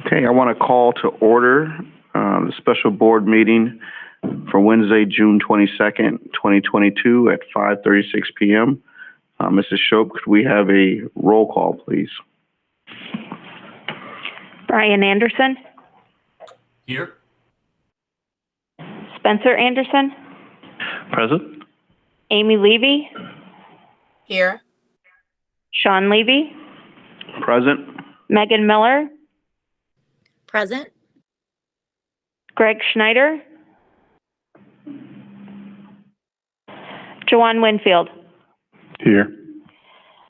Okay, I want to call to order the special board meeting for Wednesday, June 22nd, 2022 at 5:36 p.m. Mrs. Shope, could we have a roll call, please? Brian Anderson. Here. Spencer Anderson. Present. Amy Levy. Here. Sean Levy. Present. Megan Miller. Present. Greg Schneider. Joanne Winfield. Here.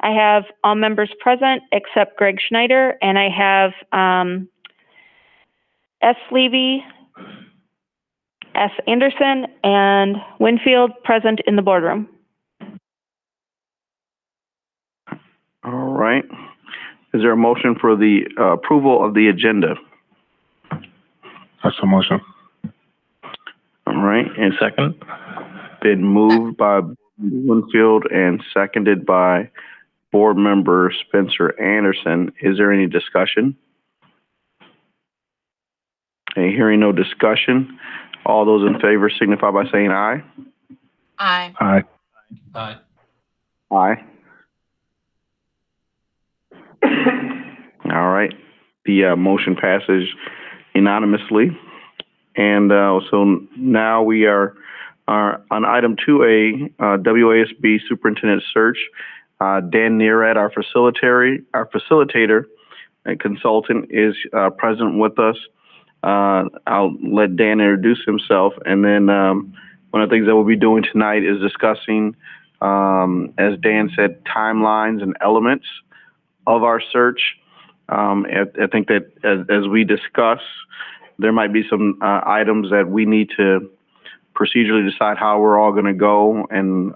I have all members present except Greg Schneider, and I have S. Levy, S. Anderson, and Winfield present in the boardroom. All right. Is there a motion for the approval of the agenda? That's a motion. All right. And Second. been moved by Winfield and seconded by board member Spencer Anderson. Is there any discussion? Okay, hearing no discussion. All those in favor signify by saying aye. Aye. Aye. Aye. Aye. All right. The motion passes unanimously. And so now we are on item 2A, WASB Superintendent Search. Dan Nearad, our facilitator and consultant, is present with us. I'll let Dan introduce himself, and then one of the things that we'll be doing tonight is discussing, as Dan said, timelines and elements of our search. I think that as we discuss, there might be some items that we need to procedurally decide how we're all going to go, and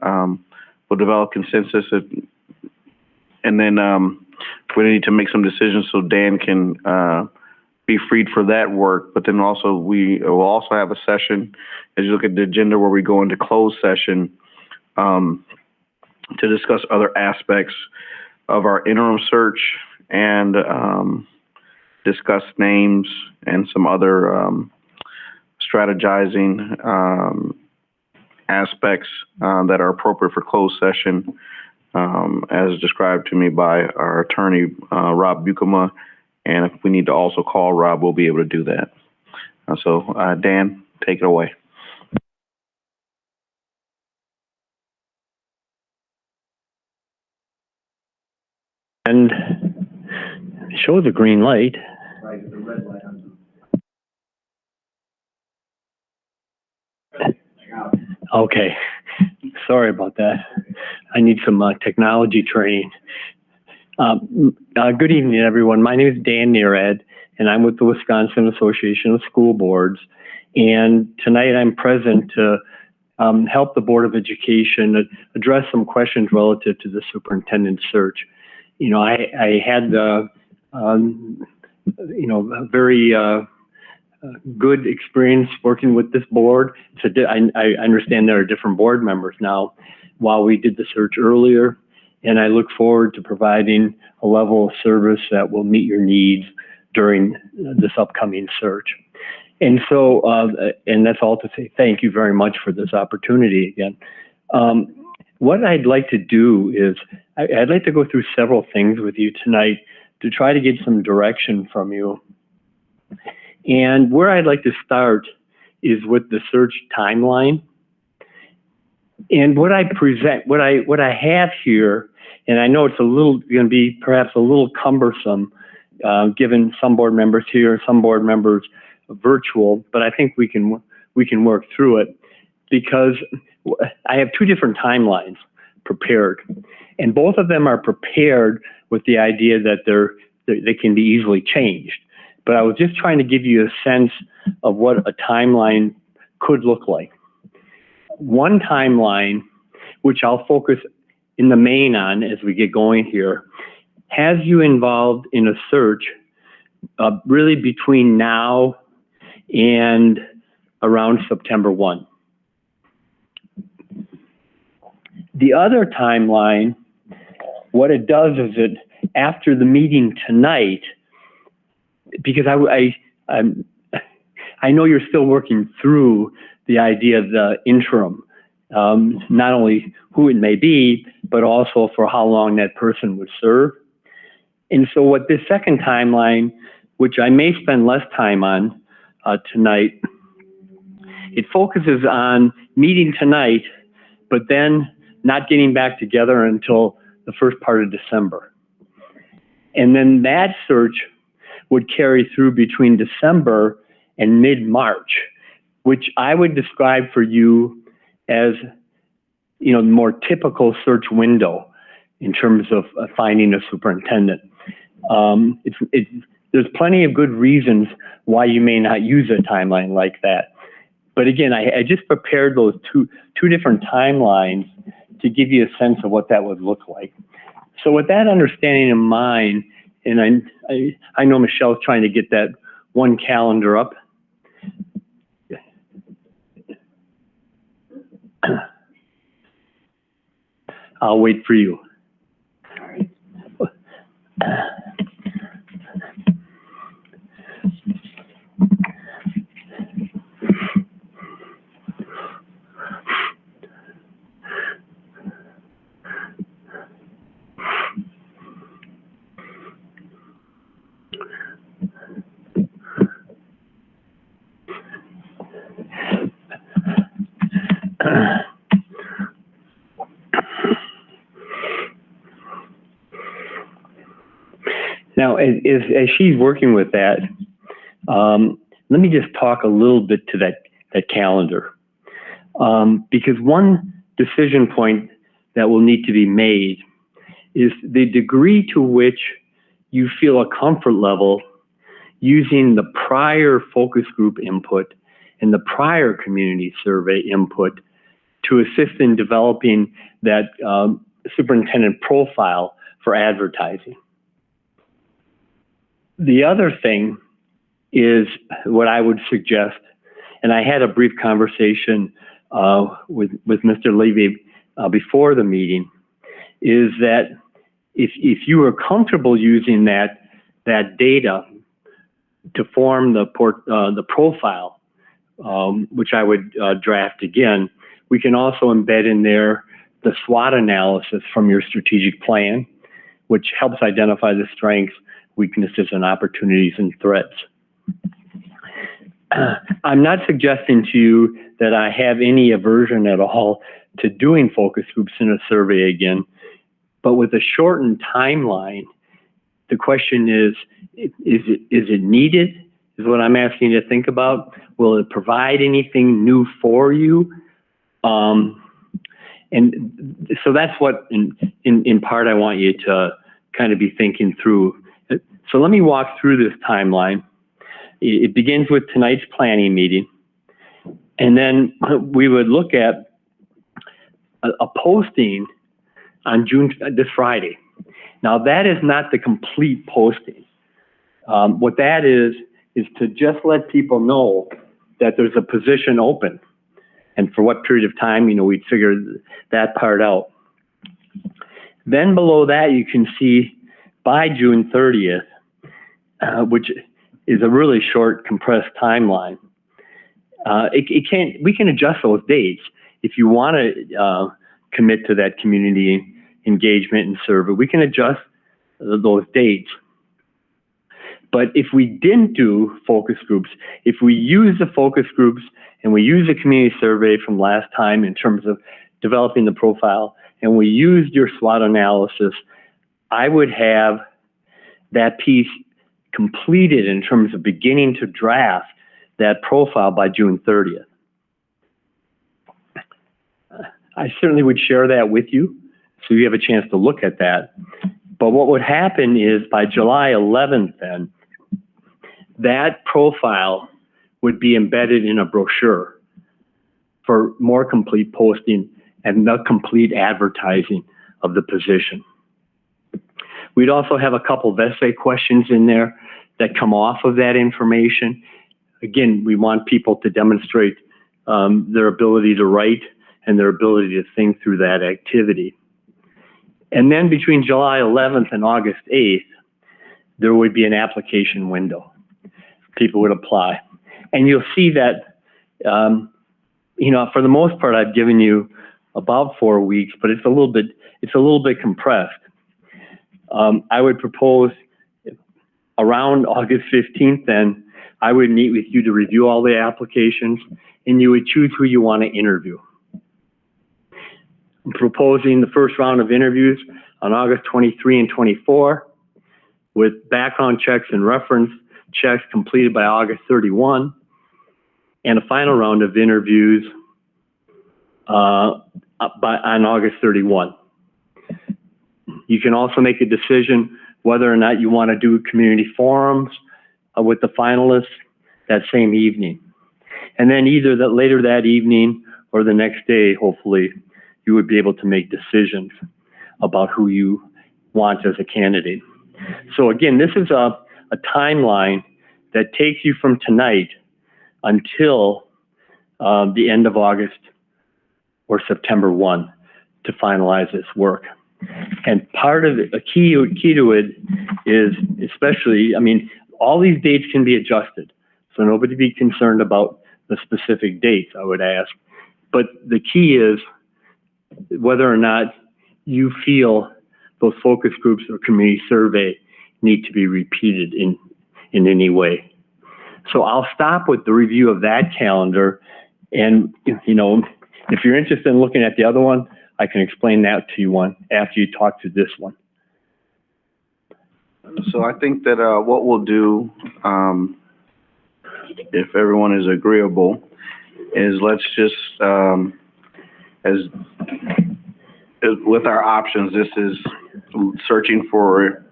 we'll develop consensus. And then we need to make some decisions so Dan can be freed for that work. But then also we will also have a session, as you look at the agenda, where we go into closed session to discuss other aspects of our interim search and discuss names and some other strategizing aspects that are appropriate for closed session, as described to me by our attorney, Rob Bukema. And if we need to also call Rob, we'll be able to do that. So Dan, take it away. And show the green light. Right, the red light on. Okay, sorry about that. I need some technology training. Good evening, everyone. My name is Dan Nearad, and I'm with the Wisconsin Association of School Boards. And tonight I'm present to help the Board of Education address some questions relative to the superintendent search. You know, I had the, a very good experience working with this board. So I understand there are different board members now while we did the search earlier, and I look forward to providing a level of service that will meet your needs during this upcoming search. And so, and that's all to say thank you very much for this opportunity again. What I'd like to do is, I'd like to go through several things with you tonight to try to get some direction from you. And where I'd like to start is with the search timeline. And what I present, what I have here, and I know it's going to be perhaps a little cumbersome, given some board members here, some board members virtual, but I think we can work through it, because I have two different timelines prepared, and both of them are prepared with the idea that they can be easily changed. But I was just trying to give you a sense of what a timeline could look like. One timeline, which I'll focus in the main on as we get going here, has you involved in a search really between now and around September 1. The other timeline, what it does is after the meeting tonight, because I know you're still working through the idea of the interim, not only who it may be, but also for how long that person would serve. And so what this second timeline, which I may spend less time on tonight, it focuses on meeting tonight, but then not getting back together until the first part of December. And then that search would carry through between December and mid-March, which I would describe for you as, the more typical search window in terms of finding a superintendent. There's plenty of good reasons why you may not use a timeline like that. But again, I just prepared those two different timelines to give you a sense of what that would look like. So with that understanding in mind, and I know Michelle's trying to get that one calendar up. I'll wait for you. Now, as she's working with that, let me just talk a little bit to that calendar. Because one decision point that will need to be made is the degree to which you feel a comfort level using the prior focus group input and the prior community survey input to assist in developing that superintendent profile for advertising. The other thing is what I would suggest, and I had a brief conversation with Mr. Levy before the meeting, is that if you are comfortable using that data to form the profile, which I would draft again, we can also embed in there the SWOT analysis from your strategic plan, which helps identify the strengths, weaknesses, and opportunities and threats. I'm not suggesting to you that I have any aversion at all to doing focus groups in a survey again, but with a shortened timeline, the question is it needed? Is what I'm asking you to think about. Will it provide anything new for you? And so that's what, in part, I want you to kind of be thinking through. So let me walk through this timeline. It begins with tonight's planning meeting, and then we would look at a posting on this Friday. Now that is not the complete posting. What that is to just let people know that there's a position open, and for what period of time, we'd figure that part out. Then below that, you can see by June 30th, which is a really short, compressed timeline. We can adjust those dates if you want to commit to that community engagement and survey. We can adjust those dates. But if we didn't do focus groups, if we use the focus groups and we use the community survey from last time in terms of developing the profile, and we used your SWOT analysis, I would have that piece completed in terms of beginning to draft that profile by June 30th. I certainly would share that with you so you have a chance to look at that. But what would happen is by July 11th then, that profile would be embedded in a brochure for more complete posting and the complete advertising of the position. We'd also have a couple of essay questions in there that come off of that information. Again, we want people to demonstrate their ability to write and their ability to think through that activity. And then between July 11th and August 8th, there would be an application window. people would apply. And you'll see that, for the most part, I've given you about 4 weeks, but it's a little bit compressed. I would propose around August 15th, then I would meet with you to review all the applications, and you would choose who you want to interview. I'm proposing the first round of interviews on August 23 and 24, with background checks and reference checks completed by August 31, and a final round of interviews on August 31. You can also make a decision whether or not you want to do community forums with the finalists that same evening. And then either later that evening or the next day, hopefully, you would be able to make decisions about who you want as a candidate. So again, this is a timeline that takes you from tonight until the end of August or September 1 to finalize this work. And part of it, a key to it is, especially, all these dates can be adjusted. So nobody be concerned about the specific dates, I would ask. But the key is whether or not you feel those focus groups or community survey need to be repeated in any way. So I'll stop with the review of that calendar. And, if you're interested in looking at the other one, I can explain that to you after you talk to this one. So I think that what we'll do, if everyone is agreeable, is let's just, as with our options, this is searching for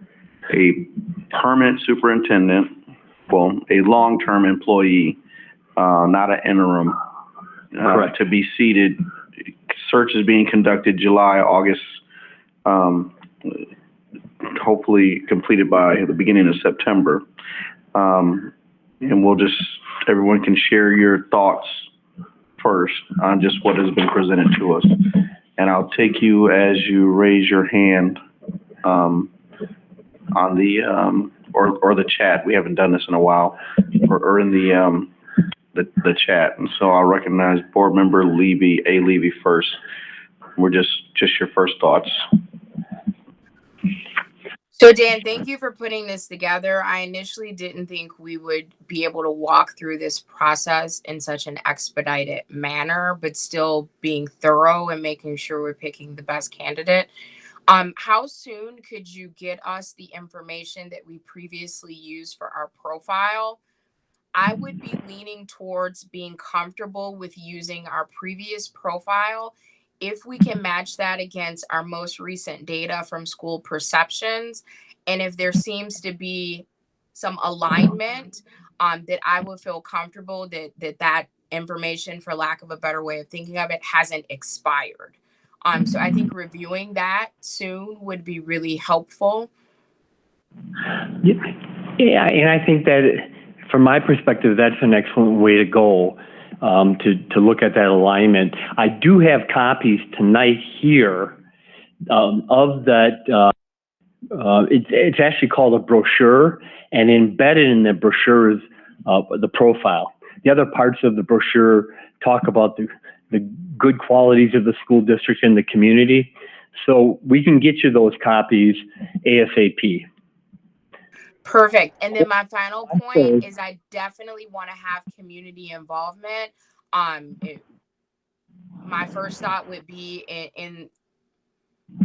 a permanent superintendent, well, a long-term employee, not an interim, to be seated. Search is being conducted July, August, hopefully completed by the beginning of September. And everyone can share your thoughts first on just what has been presented to us. And I'll take you as you raise your hand on the, or the chat. We haven't done this in a while, or in the chat. And so I'll recognize Board Member Levy first. We're just your first thoughts. So Dan, thank you for putting this together. I initially didn't think we would be able to walk through this process in such an expedited manner, but still being thorough and making sure we're picking the best candidate. How soon could you get us the information that we previously used for our profile? I would be leaning towards being comfortable with using our previous profile if we can match that against our most recent data from school perceptions. And if there seems to be some alignment, that I would feel comfortable that information, for lack of a better way of thinking of it, hasn't expired. So I think reviewing that soon would be really helpful. Yeah, and I think that from my perspective, that's an excellent way to go, to look at that alignment. I do have copies tonight here of that. It's actually called a brochure, and embedded in the brochure is the profile. The other parts of the brochure talk about the good qualities of the school district and the community. So we can get you those copies ASAP. Perfect. And then my final point is I definitely want to have community involvement. My first thought would be in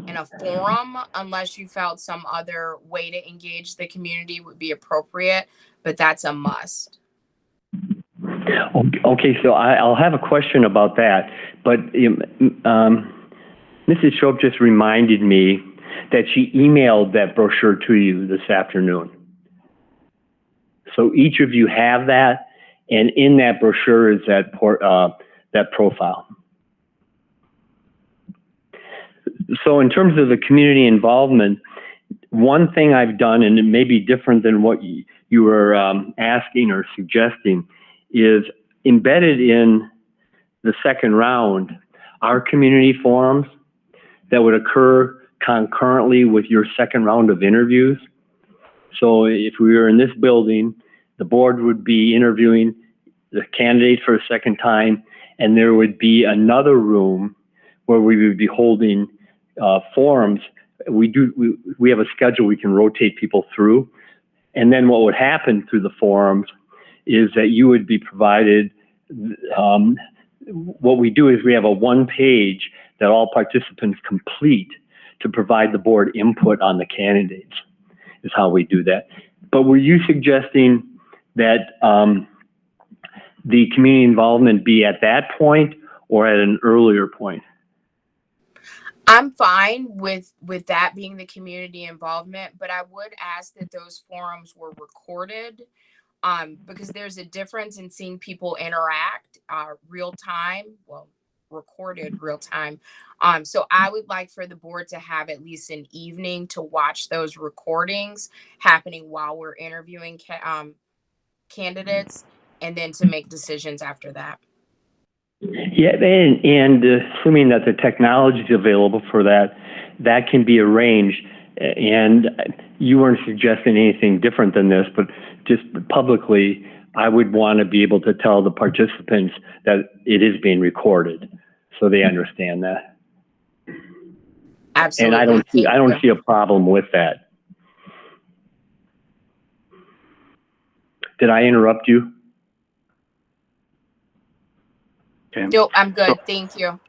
a forum, unless you felt some other way to engage the community would be appropriate, but that's a must. Okay, so I'll have a question about that, but Mrs. Shope just reminded me that she emailed that brochure to you this afternoon. So each of you have that, and in that brochure is that profile. So in terms of the community involvement, one thing I've done, and it may be different than what you were asking or suggesting, is embedded in the second round are community forums that would occur concurrently with your second round of interviews. So if we were in this building, The board would be interviewing the candidates for a second time, and there would be another room where we would be holding forums. We have a schedule we can rotate people through. And then what would happen through the forums is that you would be provided, what we do is we have a one page that all participants complete to provide the board input on the candidates, is how we do that. But were you suggesting that the community involvement be at that point or at an earlier point? I'm fine with that being the community involvement, but I would ask that those forums were recorded, because there's a difference in seeing people interact real time, well, recorded real time. So I would like for the board to have at least an evening to watch those recordings happening while we're interviewing candidates, and then to make decisions after that. Yeah, and assuming that the technology is available for that, that can be arranged. And you weren't suggesting anything different than this, but just publicly, I would want to be able to tell the participants that it is being recorded, so they understand that. Absolutely. And I don't see a problem with that. Did I interrupt you? Okay. No, I'm good. Thank you. All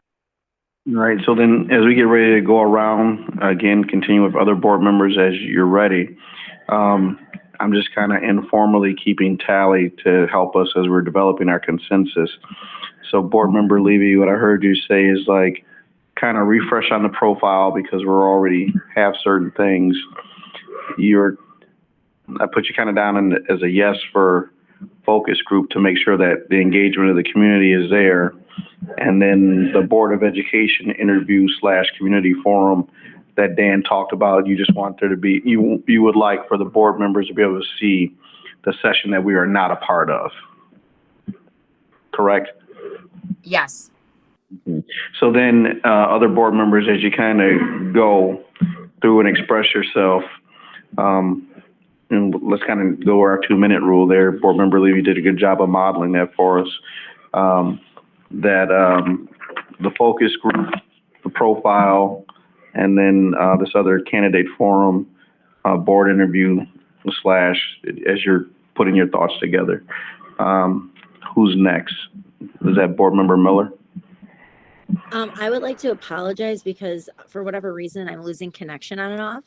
right, so then as we get ready to go around, again, continue with other board members as you're ready. I'm just kind of informally keeping tally to help us as we're developing our consensus. So Board Member Levy, what I heard you say is like kind of refresh on the profile because we're already have certain things. I put you kind of down as a yes for focus group to make sure that the engagement of the community is there. And then the Board of Education interview / community forum that Dan talked about, you just want there to be, you would like for the board members to be able to see the session that we are not a part of. Correct? Yes. So then other board members, as you kind of go through and express yourself, and let's kind of go our 2-minute rule there. Board Member Levy did a good job of modeling that for us. The focus group, the profile, and then this other candidate forum, board interview / as you're putting your thoughts together. Who's next? Is that Board Member Miller? I would like to apologize because for whatever reason, I'm losing connection on and off.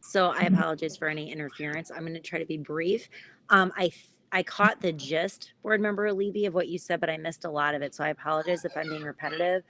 So I apologize for any interference. I'm going to try to be brief. I caught the gist, Board Member Levy, of what you said, but I missed a lot of it. So I apologize if I'm being repetitive.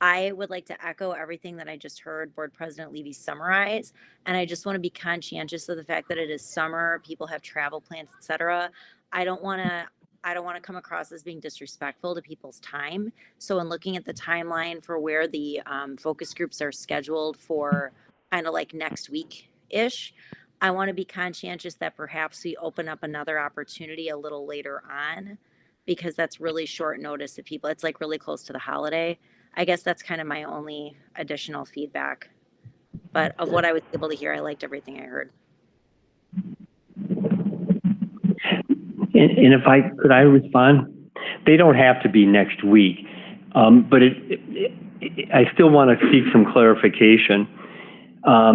I would like to echo everything that I just heard Board President Levy summarize. And I just want to be conscientious of the fact that it is summer, people have travel plans, etc. I don't want to come across as being disrespectful to people's time. So in looking at the timeline for where the focus groups are scheduled for kind of like next week-ish, I want to be conscientious that perhaps we open up another opportunity a little later on, because that's really short notice to people. It's like really close to the holiday. I guess that's kind of my only additional feedback. But of what I was able to hear, I liked everything I heard. And if could I respond? They don't have to be next week, but I still want to seek some clarification,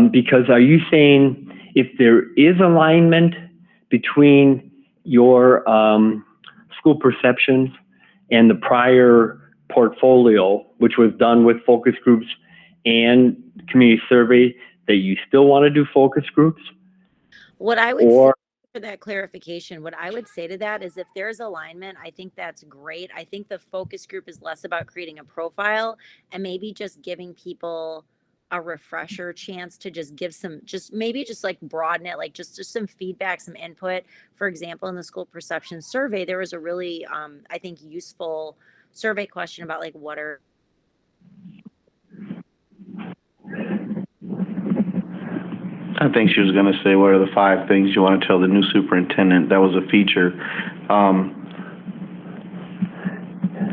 because are you saying if there is alignment between your school perceptions and the prior portfolio, which was done with focus groups and community survey, that you still want to do focus groups? What I would say for that clarification, what I would say to that is if there's alignment, I think that's great. I think the focus group is less about creating a profile and maybe just giving people a refresher chance to just give some, just like broaden it, like just some feedback, some input. For example, in the school perception survey, there was a really, I think, useful survey question about like what are I think she was going to say, what are the 5 things you want to tell the new superintendent? That was a feature.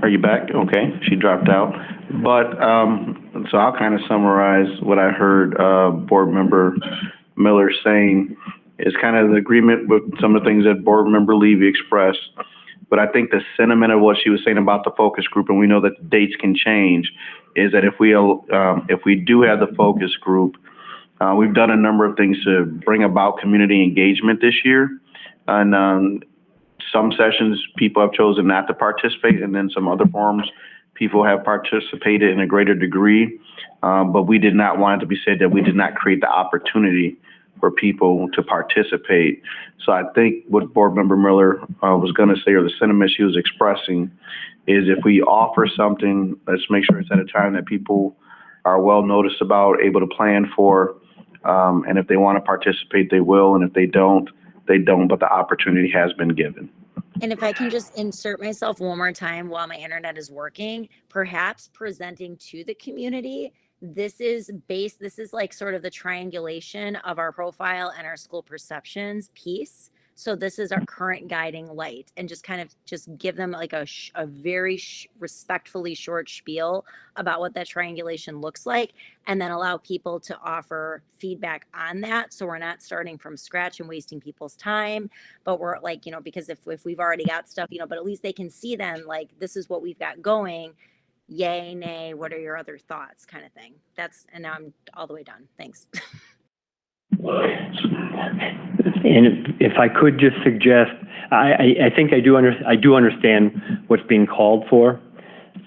Are you back? Okay, she dropped out. But, so I'll kind of summarize what I heard Board Member Miller saying. is kind of the agreement with some of the things that Board Member Levy expressed. But I think the sentiment of what she was saying about the focus group, and we know that the dates can change, is that if we do have the focus group, we've done a number of things to bring about community engagement this year. And some sessions, people have chosen not to participate, and then some other forums, people have participated in a greater degree. But we did not want it to be said that we did not create the opportunity for people to participate. So I think what Board Member Miller was going to say, or the sentiment she was expressing, is if we offer something, let's make sure it's at a time that people are well noticed about, able to plan for, and if they want to participate, they will, and if they don't, they don't, but the opportunity has been given. And if I can just insert myself one more time while my internet is working, perhaps presenting to the community, this is like sort of the triangulation of our profile and our school perceptions piece. So this is our current guiding light, and just kind of just give them like a very respectfully short spiel about what that triangulation looks like, and then allow people to offer feedback on that. So we're not starting from scratch and wasting people's time, but we're like, because if we've already got stuff, but at least they can see then, like, this is what we've got going. Yay, nay, what are your other thoughts, kind of thing. And now I'm all the way done. Thanks. And if I could just suggest, I think I do understand what's being called for,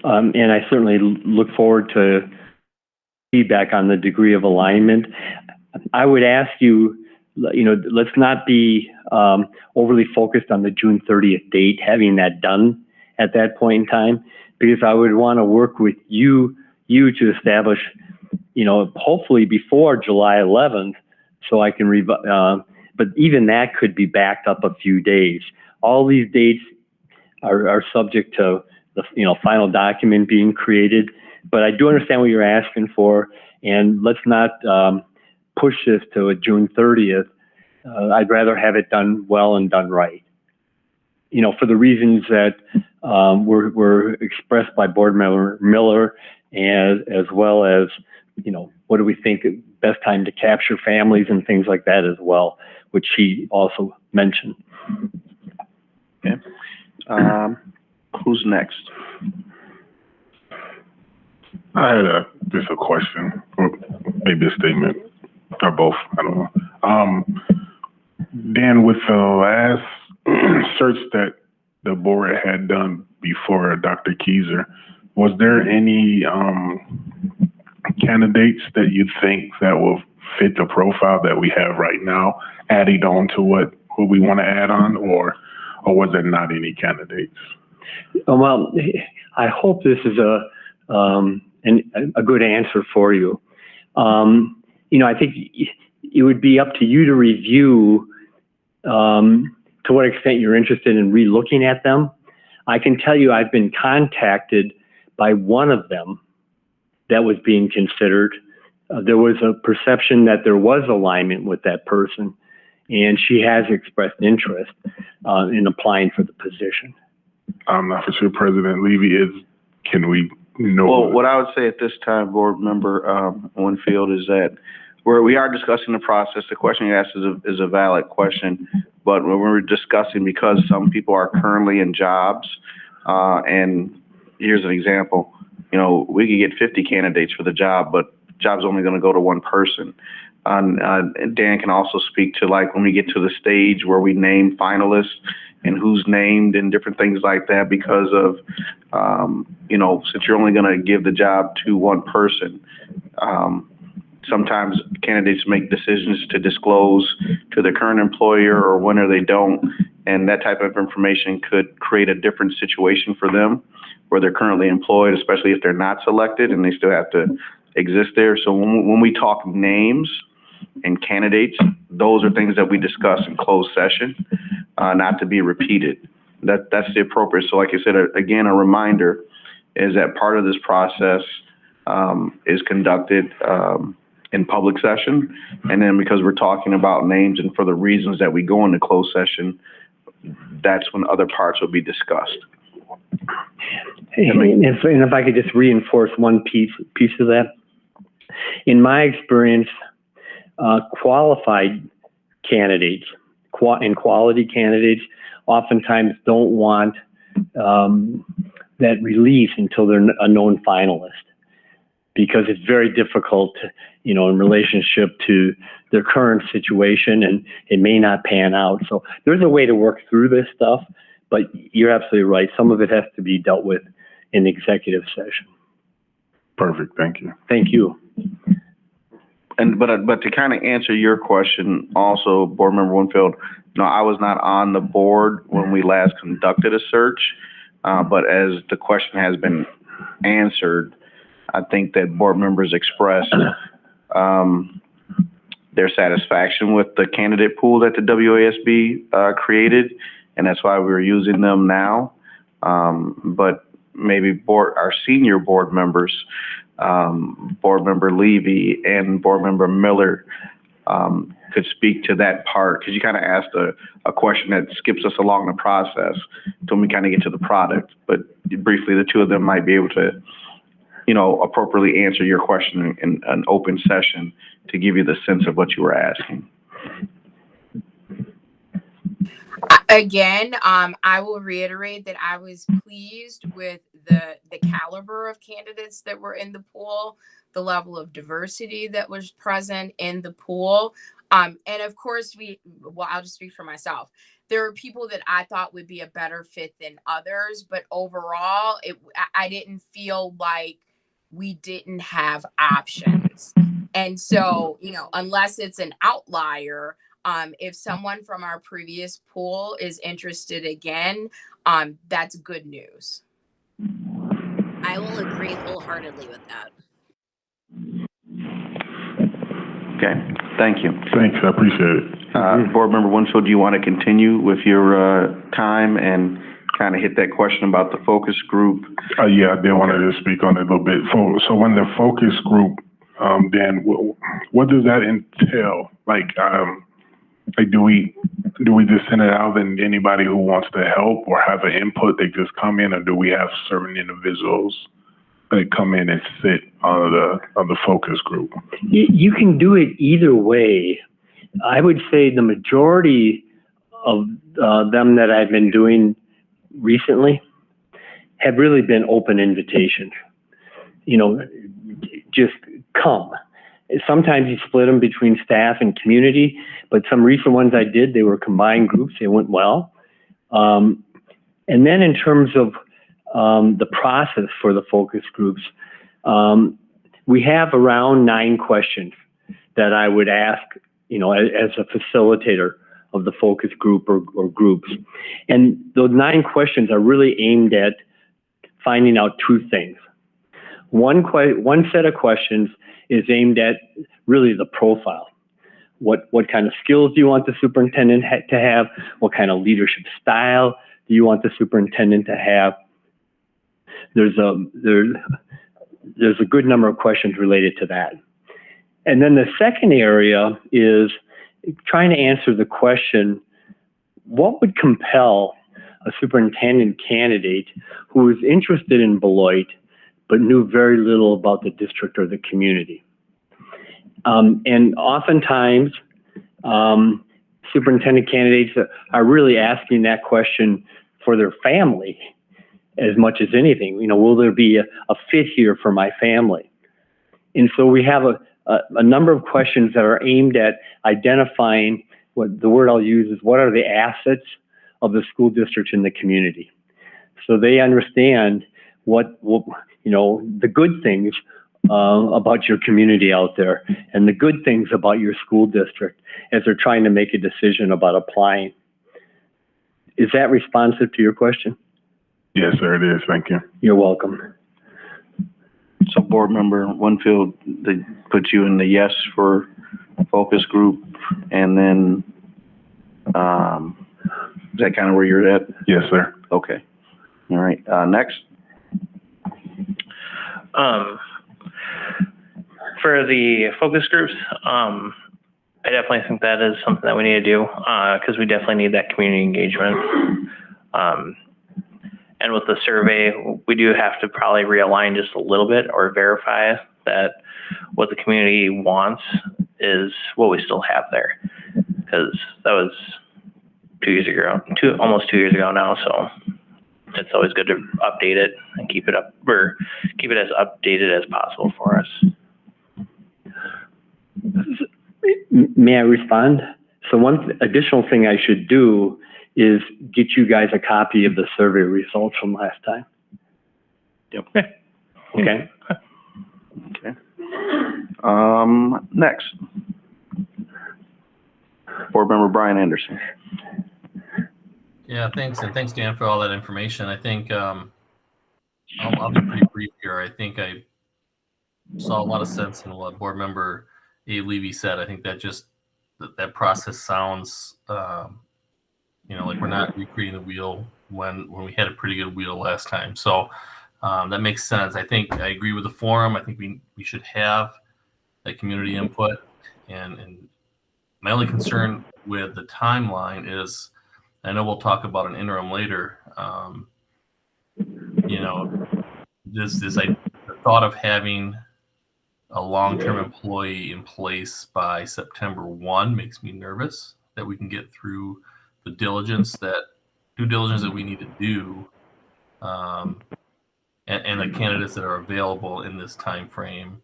and I certainly look forward to feedback on the degree of alignment. I would ask you, let's not be overly focused on the June 30th date, having that done at that point in time, because I would want to work with you to establish, hopefully before July 11th, so I can but even that could be backed up a few days. All these dates are subject to the final document being created, but I do understand what you're asking for, and let's not push this to a June 30th. I'd rather have it done well and done right. For the reasons that were expressed by Board Member Miller, as well as, what do we think is best time to capture families and things like that as well, which she also mentioned. Okay. Who's next? I had just a question, or maybe a statement, or both. I don't know. Dan, with the last search that the board had done before Dr. Keyser, was there any candidates that you think that will fit the profile that we have right now, adding on to what we want to add on, or was there not any candidates? Well, I hope this is a good answer for you. I think it would be up to you to review to what extent you're interested in re-looking at them. I can tell you I've been contacted by one of them that was being considered. There was a perception that there was alignment with that person, and she has expressed interest in applying for the position. I'm not for sure President Levy can we know? Well, what I would say at this time, Board Member Winfield, is that we are discussing the process. The question you asked is a valid question, but when we're discussing, because some people are currently in jobs, and here's an example, we could get 50 candidates for the job, but the job's only going to go to one person. And Dan can also speak to, like, when we get to the stage where we name finalists and who's named and different things like that, because of, since you're only going to give the job to one person, sometimes candidates make decisions to disclose to their current employer or when or they don't, and that type of information could create a different situation for them where they're currently employed, especially if they're not selected and they still have to exist there. So when we talk names and candidates, those are things that we discuss in closed session, not to be repeated. That's the appropriate. So like I said, again, a reminder is that part of this process is conducted in public session. And then because we're talking about names and for the reasons that we go into closed session, that's when other parts will be discussed. And if I could just reinforce one piece of that. In my experience, qualified candidates. And quality candidates oftentimes don't want that release until they're a known finalist, because it's very difficult, in relationship to their current situation, and it may not pan out. So there's a way to work through this stuff, but you're absolutely right. Some of it has to be dealt with in executive session. Perfect. Thank you. Thank you. And but to kind of answer your question, also, Board Member Winfield, no, I was not on the board when we last conducted a search, but as the question has been answered, I think that board members expressed their satisfaction with the candidate pool that the WASB created, and that's why we're using them now. But maybe our senior board members, Board Member Levy and Board Member Miller, could speak to that part, because you kind of asked a question that skips us along the process until we kind of get to the product. But briefly, the two of them might be able to, appropriately answer your question in an open session to give you the sense of what you were asking. Again, I will reiterate that I was pleased with the caliber of candidates that were in the pool, the level of diversity that was present in the pool. And of course, I'll just speak for myself. There are people that I thought would be a better fit than others, but overall, I didn't feel like we didn't have options. And so, unless it's an outlier, if someone from our previous pool is interested again, that's good news. I will agree wholeheartedly with that. Okay, thank you. Thanks. I appreciate it. Board Member Winfield, do you want to continue with your time and kind of hit that question about the focus group? Yeah, I did want to speak on it a little bit. So when the focus group, Dan, what does that entail? Like do we just send it out and anybody who wants to help or have an input, they just come in, or do we have certain individuals that come in and sit on the focus group? You can do it either way. I would say the majority of them that I've been doing recently have really been open invitations. Just come. Sometimes you split them between staff and community, but some recent ones I did, they were combined groups. They went well. And then in terms of the process for the focus groups, we have around 9 questions that I would ask, as a facilitator of the focus group or groups. And those 9 questions are really aimed at finding out 2 things. One set of questions is aimed at really the profile. What kind of skills do you want the superintendent to have? What kind of leadership style do you want the superintendent to have? There's a good number of questions related to that. And then the second area is trying to answer the question, what would compel a superintendent candidate who is interested in Beloit but knew very little about the district or the community? And oftentimes, superintendent candidates are really asking that question for their family as much as anything. Will there be a fit here for my family? And so we have a number of questions that are aimed at identifying, what the word I'll use is, what are the assets of the school district in the community? So they understand what the good things about your community out there and the good things about your school district as they're trying to make a decision about applying. Is that responsive to your question? Yes, sir, it is. Thank you. You're welcome. So Board Member Winfield, they put you in the yes for focus group, and then is that kind of where you're at? Yes, sir. Okay. All right. Next. For the focus groups, I definitely think that is something that we need to do, because we definitely need that community engagement. And with the survey, we do have to probably realign just a little bit or verify that what the community wants is what we still have there. because that was 2 years ago, almost 2 years ago now. So it's always good to update it and keep it as updated as possible for us. May I respond? So one additional thing I should do is get you guys a copy of the survey results from last time. Yep. Okay. Okay. Next. Board Member Brian Anderson. Yeah, thanks. And thanks, Dan, for all that information. I think I'll be pretty brief here. I think I saw a lot of sense in what Board Member A. Levy said. I think that that process sounds, like we're not recreating the wheel when we had a pretty good wheel last time. So that makes sense. I think I agree with the forum. I think we should have that community input. And my only concern with the timeline is, I know we'll talk about an interim later. The thought of having a long-term employee in place by September 1 makes me nervous that we can get through the due diligence that we need to do, and the candidates that are available in this time frame.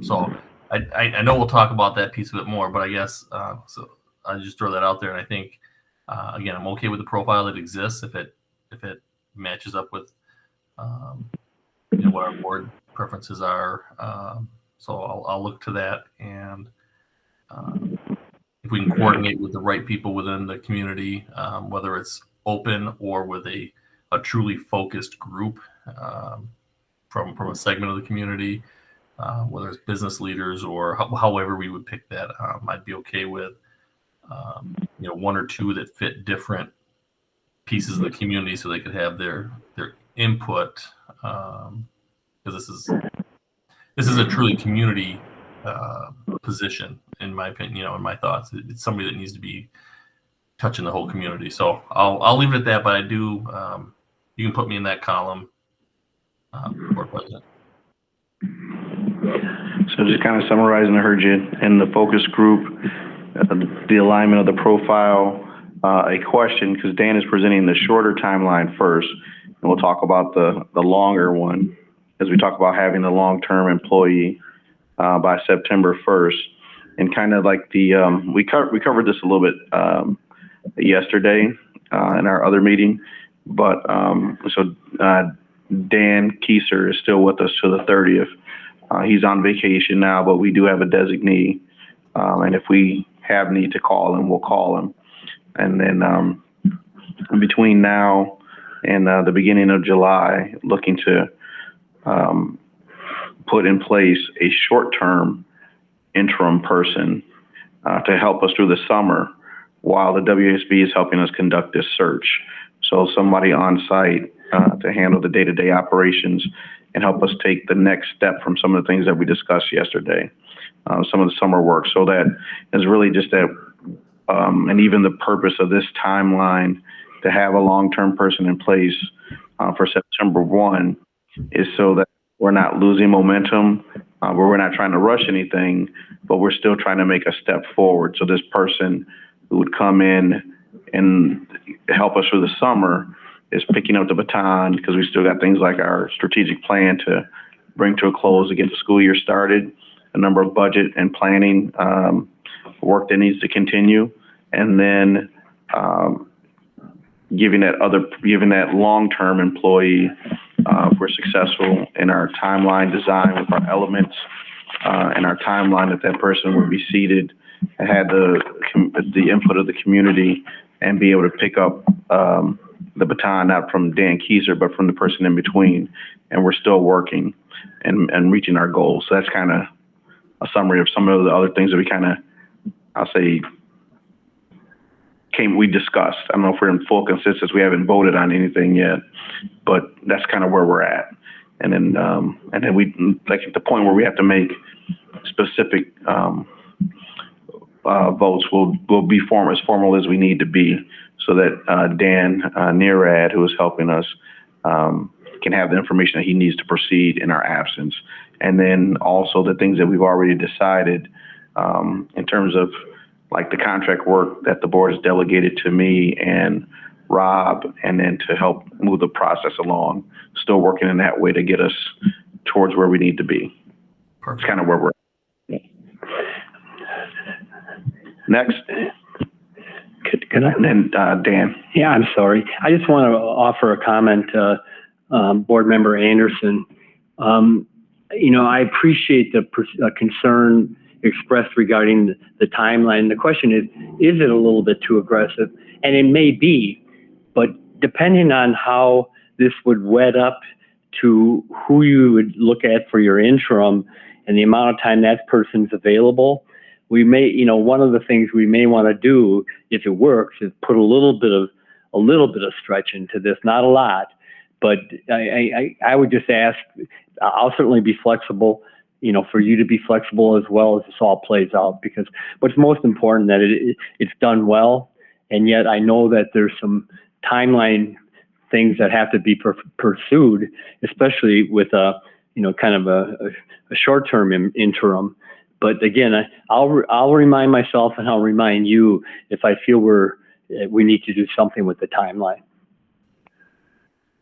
So I know we'll talk about that piece of it more, but I guess so I'll just throw that out there. And I think again, I'm okay with the profile that exists if it matches up with what our board preferences are. So I'll look to that, and if we can coordinate with the right people within the community, whether it's open or with a truly focused group from a segment of the community, whether it's business leaders or however we would pick that, I'd be okay with one or two that fit different pieces of the community so they could have their input, because this is a truly community position, in my opinion, in my thoughts. It's somebody that needs to be touching the whole community. So I'll leave it at that, but I do, you can put me in that column, Board President. So just kind of summarizing, I heard you in the focus group, the alignment of the profile, a question, because Dan is presenting the shorter timeline first, and we'll talk about the longer one as we talk about having the long-term employee by September 1st. And kind of like we covered this a little bit yesterday in our other meeting, but Dan Kieser is still with us to the 30th. He's on vacation now, but we do have a designee, and if we have need to call him, we'll call him. And then between now and the beginning of July, looking to put in place a short-term interim person to help us through the summer while the WASB is helping us conduct this search. So somebody on site to handle the day-to-day operations and help us take the next step from some of the things that we discussed yesterday, some of the summer work. So that is really just that, and even the purpose of this timeline to have a long-term person in place for September 1 is so that we're not losing momentum, where we're not trying to rush anything, but we're still trying to make a step forward. So this person who would come in and help us through the summer is picking up the baton, because we still got things like our strategic plan to bring to a close to get the school year started, a number of budget and planning work that needs to continue, and then giving that long-term employee, if we're successful in our timeline design with our elements and our timeline, that person would be seated and had the input of the community and be able to pick up the baton, not from Dan Kieser, but from the person in between. And we're still working and reaching our goals. So that's kind of a summary of some of the other things that we kind of, I'll say, we discussed. I don't know if we're in full consensus. We haven't voted on anything yet, but that's kind of where we're at. And then we, like at the point where we have to make specific votes, will be as formal as we need to be, so that Dan Neerad, who is helping us, can have the information that he needs to proceed in our absence. And then also the things that we've already decided in terms of like the contract work that the board has delegated to me and Rob, and then to help move the process along, still working in that way to get us towards where we need to be. It's kind of where we're at. Next. Can I? And then Dan. Yeah, I'm sorry. I just want to offer a comment to Board Member Anderson. I appreciate the concern expressed regarding the timeline. The question is it a little bit too aggressive? And it may be, but depending on how this would wed up to who you would look at for your interim and the amount of time that person's available, we may, one of the things we may want to do, if it works, is put a little bit of stretch into this, not a lot, but I would just ask, I'll certainly be flexible, for you to be flexible as well as this all plays out, because what's most important that it's done well. And yet I know that there's some timeline things that have to be pursued, especially with kind of a short-term interim. But again, I'll remind myself and I'll remind you if I feel we need to do something with the timeline.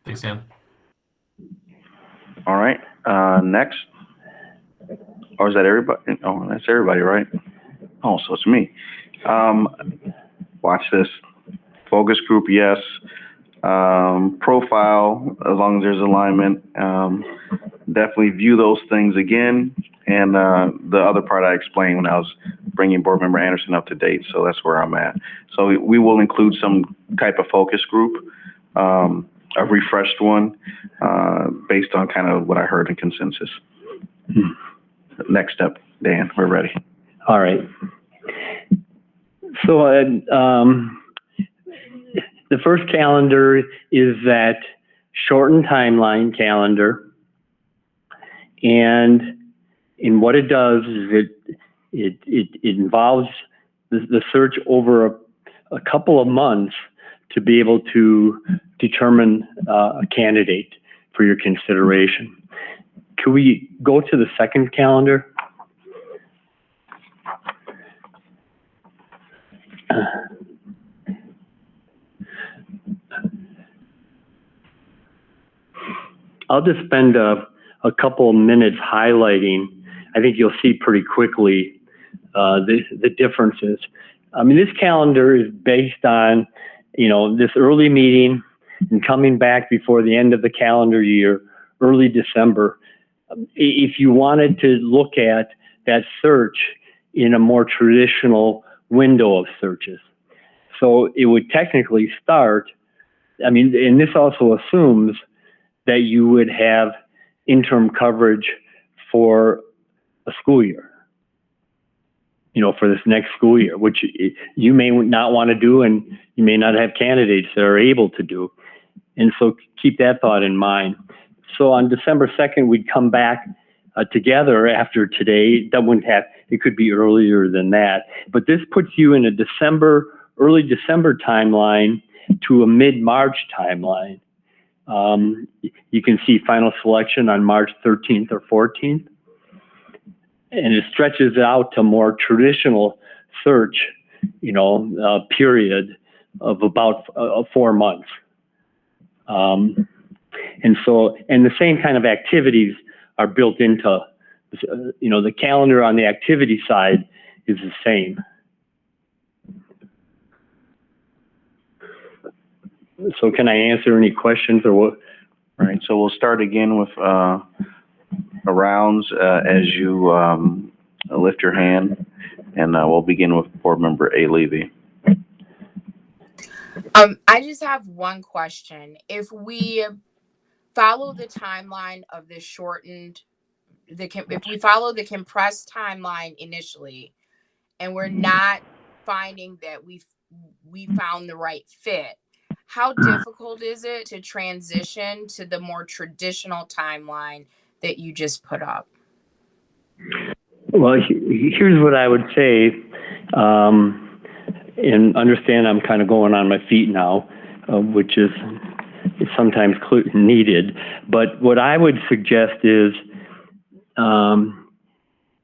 Thanks, Dan. All right. Next. Or is that everybody? Oh, that's everybody, right? Oh, so it's me. Watch this. Focus group, yes. Profile, as long as there's alignment. Definitely view those things again. And the other part I explained when I was bringing Board Member Anderson up to date. So that's where I'm at. So we will include some type of focus group, a refreshed one, based on kind of what I heard in consensus. Next step, Dan, we're ready. All right. So the first calendar is that shortened timeline calendar. And what it does is it involves the search over a couple of months to be able to determine a candidate for your consideration. Could we go to the second calendar? I'll just spend a couple of minutes highlighting. I think you'll see pretty quickly the differences. I mean, this calendar is based on, this early meeting and coming back before the end of the calendar year, early December. If you wanted to look at that search in a more traditional window of searches. So it would technically start, and this also assumes that you would have interim coverage for a school year, for this next school year, which you may not want to do and you may not have candidates that are able to do. And so keep that thought in mind. So on December 2nd, we'd come back together after today. That wouldn't have, it could be earlier than that. But this puts you in a early December timeline to a mid-March timeline. You can see final selection on March 13th or 14th. And it stretches out to more traditional search, period of about 4 months. And the same kind of activities are built into, the calendar on the activity side is the same. So can I answer any questions or what? All right, so we'll start again with rounds as you lift your hand, and we'll begin with Board Member A. Levy. I just have one question. If we follow the timeline of the if we follow the compressed timeline initially, and we're not finding that we found the right fit, how difficult is it to transition to the more traditional timeline that you just put up? Well, here's what I would say, and understand I'm kind of going on my feet now, which is sometimes needed. But what I would suggest is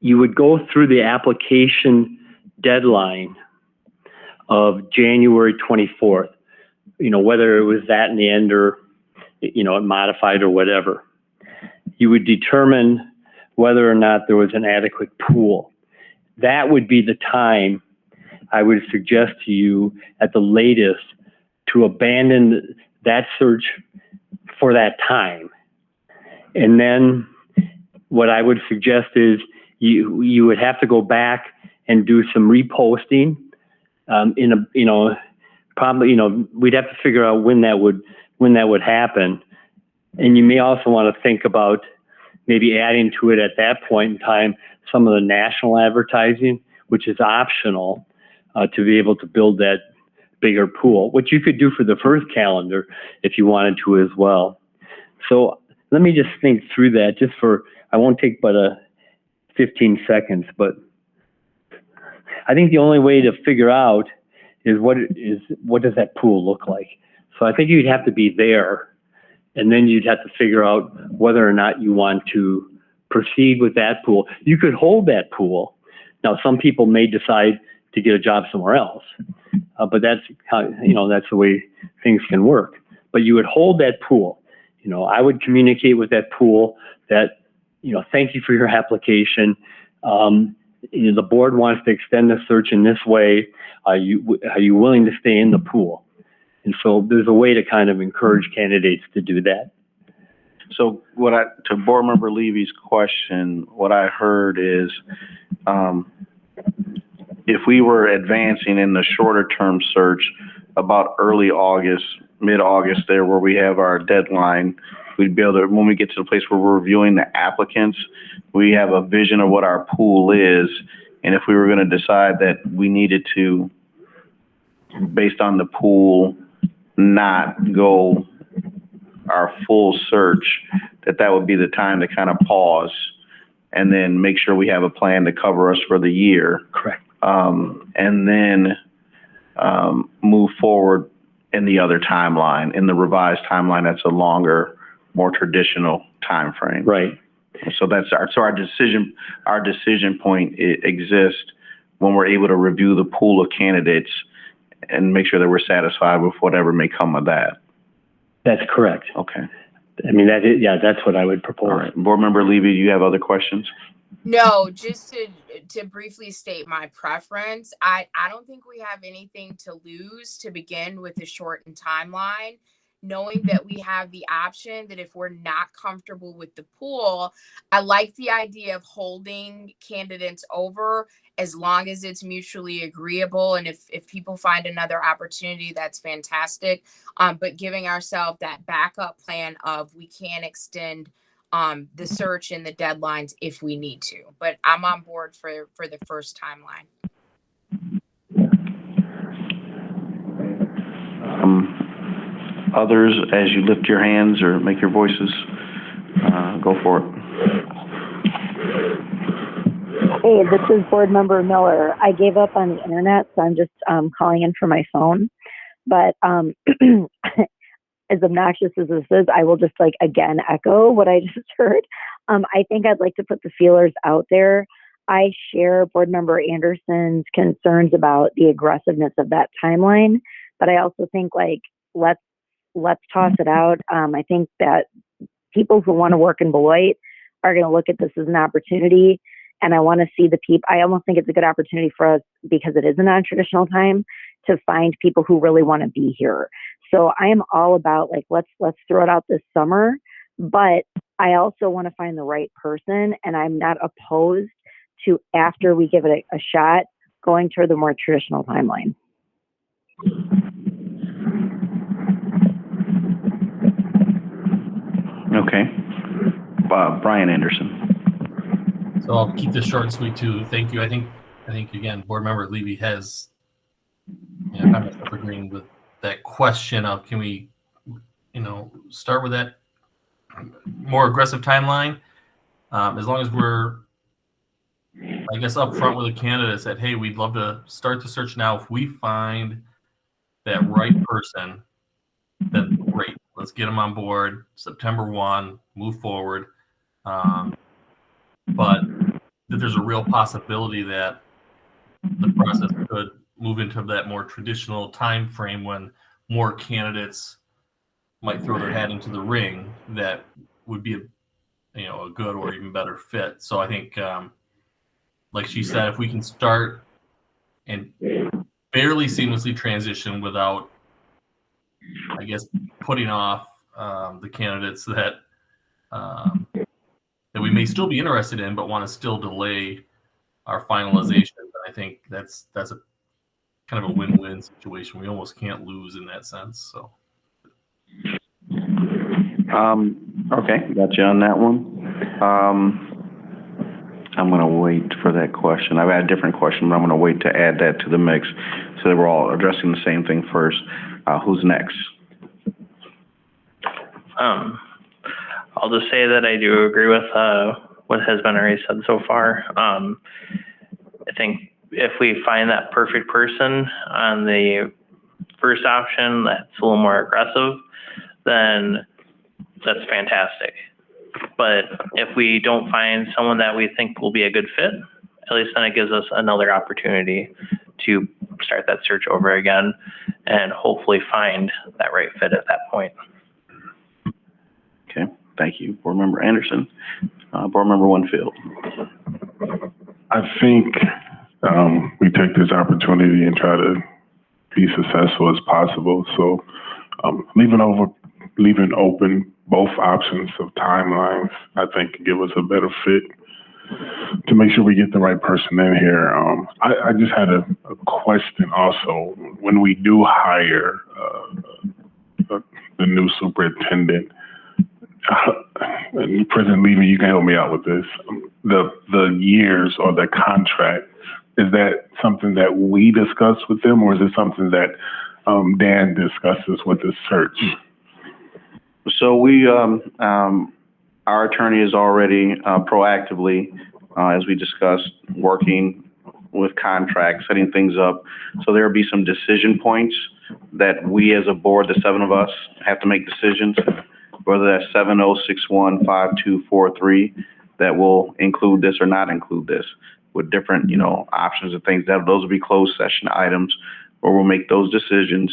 you would go through the application deadline of January 24th, whether it was that in the end or, it modified or whatever. You would determine whether or not there was an adequate pool. That would be the time I would suggest to you at the latest to abandon that search for that time. And then what I would suggest is you would have to go back and do some reposting probably, we'd have to figure out when that would happen. And you may also want to think about maybe adding to it at that point in time some of the national advertising, which is optional to be able to build that bigger pool, which you could do for the first calendar if you wanted to as well. So let me just think through that I won't take but 15 seconds, but I think the only way to figure out is what does that pool look like? So I think you'd have to be there, and then you'd have to figure out whether or not you want to proceed with that pool. You could hold that pool. Now, some people may decide to get a job somewhere else, but that's how, that's the way things can work. But you would hold that pool. I would communicate with that pool that, thank you for your application. The board wants to extend the search in this way. Are you willing to stay in the pool? And so there's a way to kind of encourage candidates to do that. So to Board Member Levy's question, what I heard is, if we were advancing in the shorter term search about early August, mid-August there where we have our deadline, we'd be able to, when we get to the place where we're reviewing the applicants, we have a vision of what our pool is. And if we were going to decide that we needed to, based on the pool, not go our full search, that would be the time to kind of pause and then make sure we have a plan to cover us for the year. Correct. And then move forward in the other timeline, in the revised timeline. That's a longer, more traditional time frame. Right. So our decision point exists when we're able to review the pool of candidates and make sure that we're satisfied with whatever may come of that. That's correct. Okay. I mean, that's what I would propose. All right. Board Member Levy, do you have other questions? No, just to briefly state my preference, I don't think we have anything to lose to begin with a shortened timeline, knowing that we have the option that if we're not comfortable with the pool, I like the idea of holding candidates over as long as it's mutually agreeable. And if people find another opportunity, that's fantastic. But giving ourselves that backup plan of we can extend the search and the deadlines if we need to. But I'm on board for the first timeline. Others, as you lift your hands or make your voices, go for it. Hey, this is Board Member Miller. I gave up on the internet, so I'm just calling in from my phone. But as obnoxious as this is, I will just again echo what I just heard. I think I'd like to put the feelers out there. I share Board Member Anderson's concerns about the aggressiveness of that timeline, but I also think let's toss it out. I think that people who want to work in Beloit are going to look at this as an opportunity. And I want to see I almost think it's a good opportunity for us, because it is a non-traditional time, to find people who really want to be here. So I am all about let's throw it out this summer, but I also want to find the right person. And I'm not opposed to, after we give it a shot, going toward the more traditional timeline. Okay. Brian Anderson. So I'll keep this short and sweet too. Thank you. I think again, Board Member Levy has, I'm agreeing with that question of, can we, start with that more aggressive timeline? As long as we're, I guess, upfront with the candidates that, hey, we'd love to start the search now. If we find that right person, then great. Let's get them on board. September 1, move forward. But that there's a real possibility that the process could move into that more traditional time frame when more candidates might throw their hat into the ring, that would be a good or even better fit. So I think, like she said, if we can start and fairly seamlessly transition without, I guess, putting off the candidates that we may still be interested in, but want to still delay our finalization. I think that's a kind of a win-win situation. We almost can't lose in that sense. So. Okay, got you on that one. I'm going to wait for that question. I've had a different question, but I'm going to wait to add that to the mix so that we're all addressing the same thing first. Who's next? I'll just say that I do agree with what has been already said so far. I think if we find that perfect person on the first option that's a little more aggressive, then that's fantastic. But if we don't find someone that we think will be a good fit, at least then it gives us another opportunity to start that search over again and hopefully find that right fit at that point. Okay, thank you. Board Member Anderson. Board Member Winfield. I think we take this opportunity and try to be successful as possible. So leaving open both options of timelines, I think can give us a better fit to make sure we get the right person in here. I just had a question also. When we do hire the new superintendent, and President Levy, you can help me out with this. The years or the contract, is that something that we discuss with them, or is it something that Dan discusses with the search? So we, our attorney is already proactively, as we discussed, working with contracts, setting things up. So there will be some decision points that we as a board, the 7 of us, have to make decisions, whether that's 70615243, that will include this or not include this, with different, options and things. Those will be closed session items where we'll make those decisions.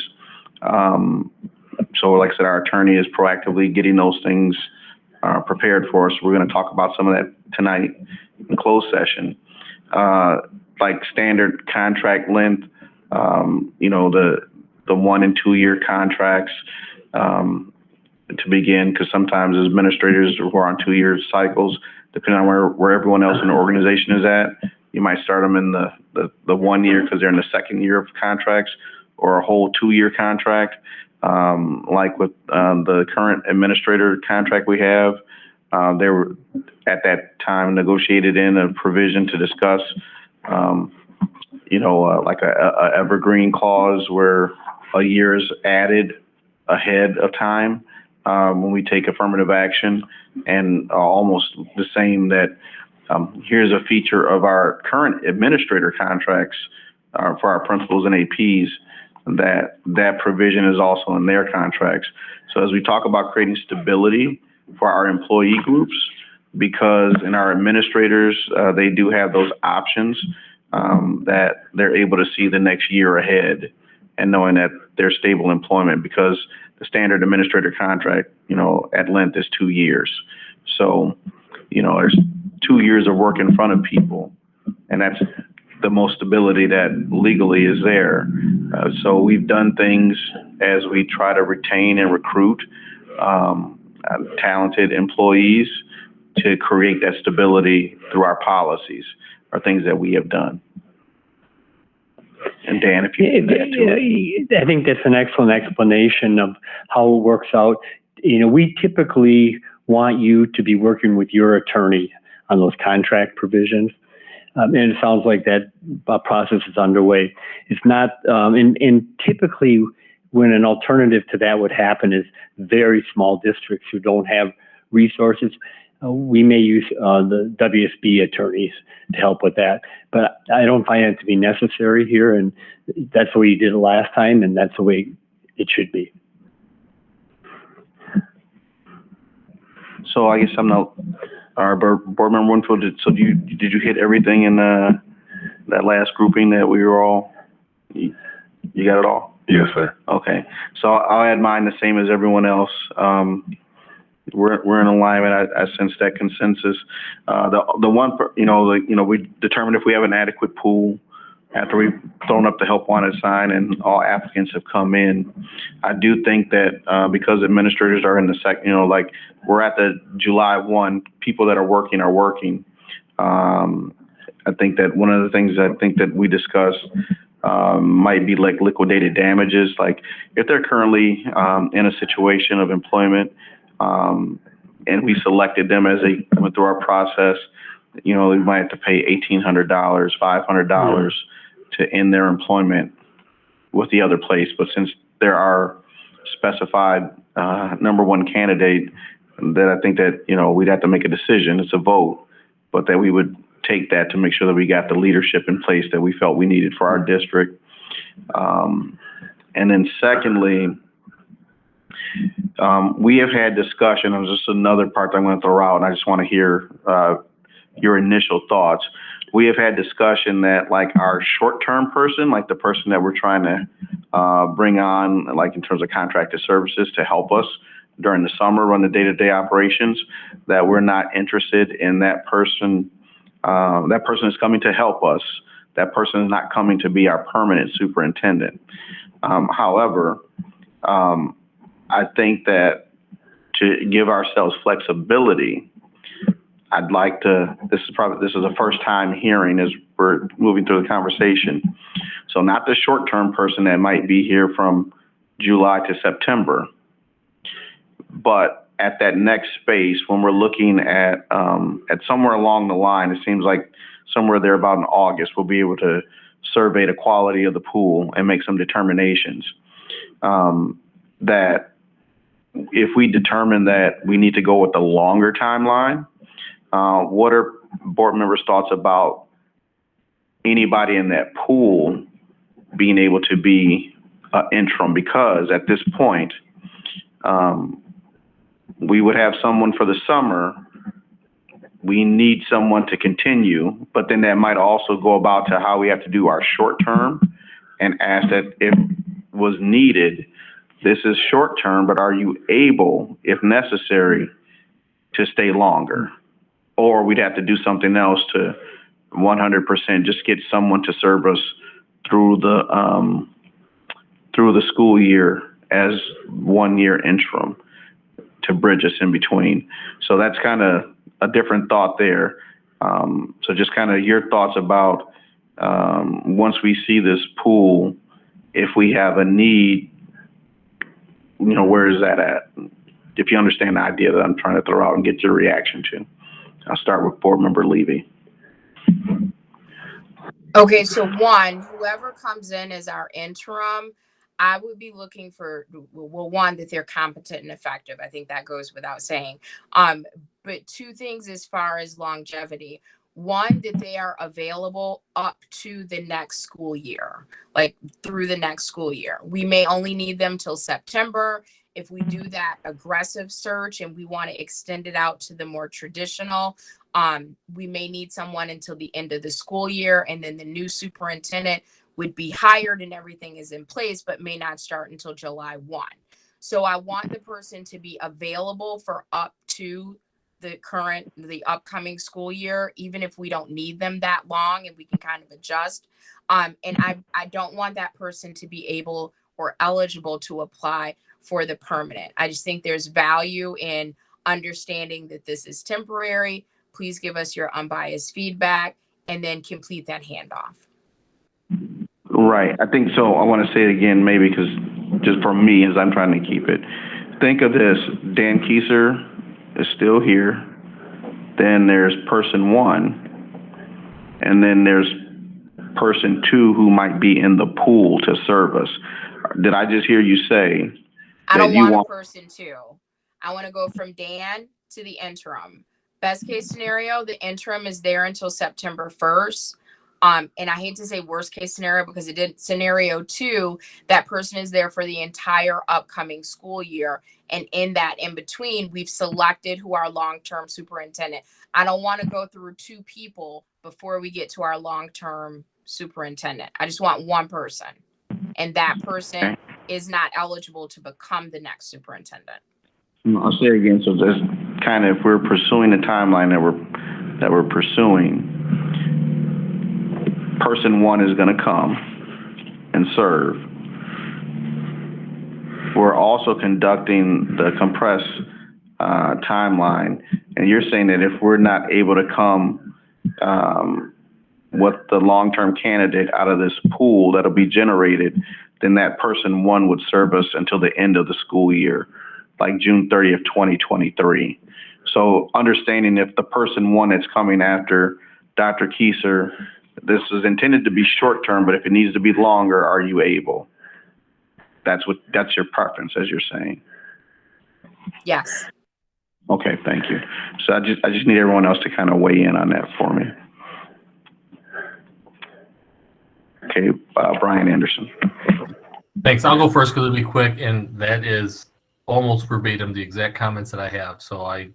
So like I said, our attorney is proactively getting those things prepared for us. We're going to talk about some of that tonight in closed session. Like standard contract length, the 1 and 2 year contracts to begin, because sometimes as administrators who are on 2 year cycles, depending on where everyone else in the organization is at, you might start them in the 1 year because they're in the 2nd year of contracts, or a whole 2 year contract. Like with the current administrator contract we have, they were at that time negotiated in a provision to discuss, like a evergreen clause where a year is added ahead of time when we take affirmative action, and almost the same that here's a feature of our current administrator contracts for our principals and APs, that provision is also in their contracts. So as we talk about creating stability for our employee groups, because in our administrators, they do have those options that they're able to see the next year ahead and knowing that they're stable employment, because the standard administrator contract, at length is 2 years. So, there's 2 years of work in front of people, and that's the most stability that legally is there. So we've done things as we try to retain and recruit talented employees to create that stability through our policies, are things that we have done. And Dan, if you can add to it. I think that's an excellent explanation of how it works out. We typically want you to be working with your attorney on those contract provisions. And it sounds like that process is underway. It's not, and typically when an alternative to that would happen is very small districts who don't have resources. We may use the WASB attorneys to help with that, but I don't find it to be necessary here, and that's the way you did it last time, and that's the way it should be. So I guess I'm not, our board member Winfield, did you hit everything in that last grouping that we were all You got it all? Yes, sir. Okay. So I'll add mine the same as everyone else. We're in alignment. I sense that consensus. The one, we determined if we have an adequate pool after we've thrown up the help wanted sign and all applicants have come in. I do think that, because administrators are in the like we're at the July 1, people that are working are working. I think that one of the things I think that we discussed, might be like liquidated damages. Like if they're currently, in a situation of employment, and we selected them as they went through our process, we might have to pay $1,800, $500 to end their employment with the other place. But since there are specified, number one candidate, that I think that, we'd have to make a decision. It's a vote, but that we would take that to make sure that we got the leadership in place that we felt we needed for our district. And then secondly, we have had discussion, and just another part that I'm going to throw out, and I just want to hear your initial thoughts. We have had discussion that like our short-term person, like the person that we're trying to bring on, like in terms of contracted services to help us during the summer, run the day-to-day operations, that we're not interested in that person. That person is coming to help us. That person is not coming to be our permanent superintendent. However, I think that to give ourselves flexibility, I'd like to, this is the first time hearing as we're moving through the conversation. So not the short-term person that might be here from July to September, but at that next space, when we're looking at somewhere along the line, it seems like somewhere there about in August, we'll be able to survey the quality of the pool and make some determinations. That if we determine that we need to go with the longer timeline, what are board members' thoughts about anybody in that pool being able to be interim? Because at this point, we would have someone for the summer. We need someone to continue, but then that might also go about to how we have to do our short term and ask that if was needed, this is short term, but are you able, if necessary, to stay longer? Or we'd have to do something else to 100% just get someone to serve us through the school year as 1 year interim to bridge us in between. So that's kind of a different thought there. So just kind of your thoughts about once we see this pool, if we have a need, where is that at? If you understand the idea that I'm trying to throw out and get your reaction to. I'll start with Board Member Levy. Okay, so one, whoever comes in as our interim, I would be looking for, well, one, that they're competent and effective. I think that goes without saying. But two things as far as longevity. One, that they are available up to the next school year, like through the next school year. We may only need them till September. If we do that aggressive search and we want to extend it out to the more traditional, we may need someone until the end of the school year, and then the new superintendent would be hired and everything is in place, but may not start until July 1. So I want the person to be available for up to the upcoming school year, even if we don't need them that long and we can kind of adjust. And I don't want that person to be able or eligible to apply for the permanent. I just think there's value in understanding that this is temporary. Please give us your unbiased feedback and then complete that handoff. Right. I think so. I want to say it again, maybe because just for me, as I'm trying to keep it. Think of this. Dan Kieser is still here. Then there's person 1. And then there's person 2 who might be in the pool to serve us. Did I just hear you say? I don't want a person 2. I want to go from Dan to the interim. Best case scenario, the interim is there until September 1st. And I hate to say worst case scenario because it did scenario 2, that person is there for the entire upcoming school year. And in that in between, we've selected who our long-term superintendent. I don't want to go through 2 people before we get to our long-term superintendent. I just want one person. And that person is not eligible to become the next superintendent. I'll say again, so just kind of, if we're pursuing the timeline that we're pursuing, person 1 is going to come and serve. We're also conducting the compressed timeline, and you're saying that if we're not able to come with the long-term candidate out of this pool that'll be generated, then that person 1 would serve us until the end of the school year, like June 30th, 2023. So understanding if the person 1 that's coming after Dr. Kieser, this is intended to be short-term, but if it needs to be longer, are you able? That's your preference, as you're saying. Yes. Okay, thank you. So I just need everyone else to kind of weigh in on that for me. Okay, Brian Anderson. Thanks. I'll go first because it'll be quick, and that is almost verbatim the exact comments that I have. So I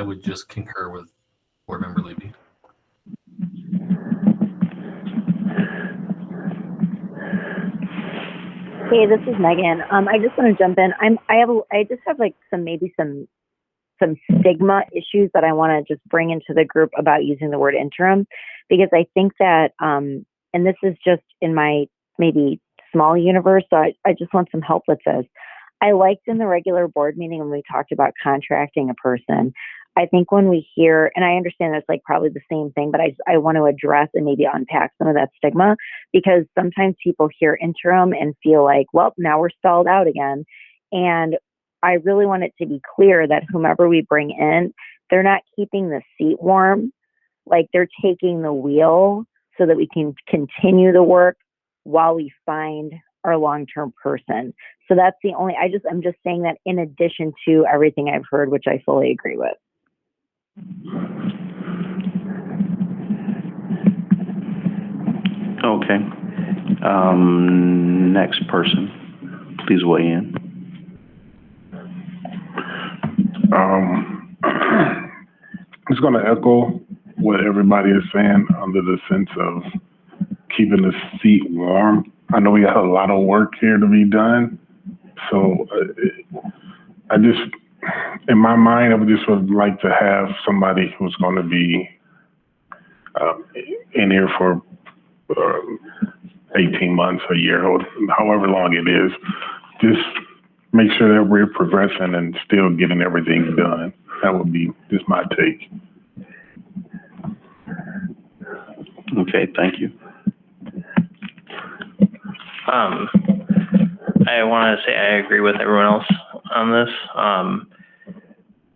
would just concur with Board Member Levy. Hey, this is Megan. I just want to jump in. I just have like some stigma issues that I want to just bring into the group about using the word interim, because I think that, and this is just in my maybe small universe, so I just want some help with this. I liked in the regular board meeting when we talked about contracting a person. I think when we hear, and I understand that's like probably the same thing, but I want to address and maybe unpack some of that stigma, because sometimes people hear interim and feel like, well, now we're stalled out again. And I really want it to be clear that whomever we bring in, they're not keeping the seat warm, like they're taking the wheel so that we can continue the work while we find our long-term person. So that's the only, I'm just saying that in addition to everything I've heard, which I fully agree with. Okay. Next person, please weigh in. I'm just going to echo what everybody is saying under the sense of keeping the seat warm. I know we got a lot of work here to be done. So I just, in my mind, I would like to have somebody who's going to be in here for 18 months, a year, or however long it is. Just make sure that we're progressing and still getting everything done. That would be just my take. Okay, thank you. I want to say I agree with everyone else on this.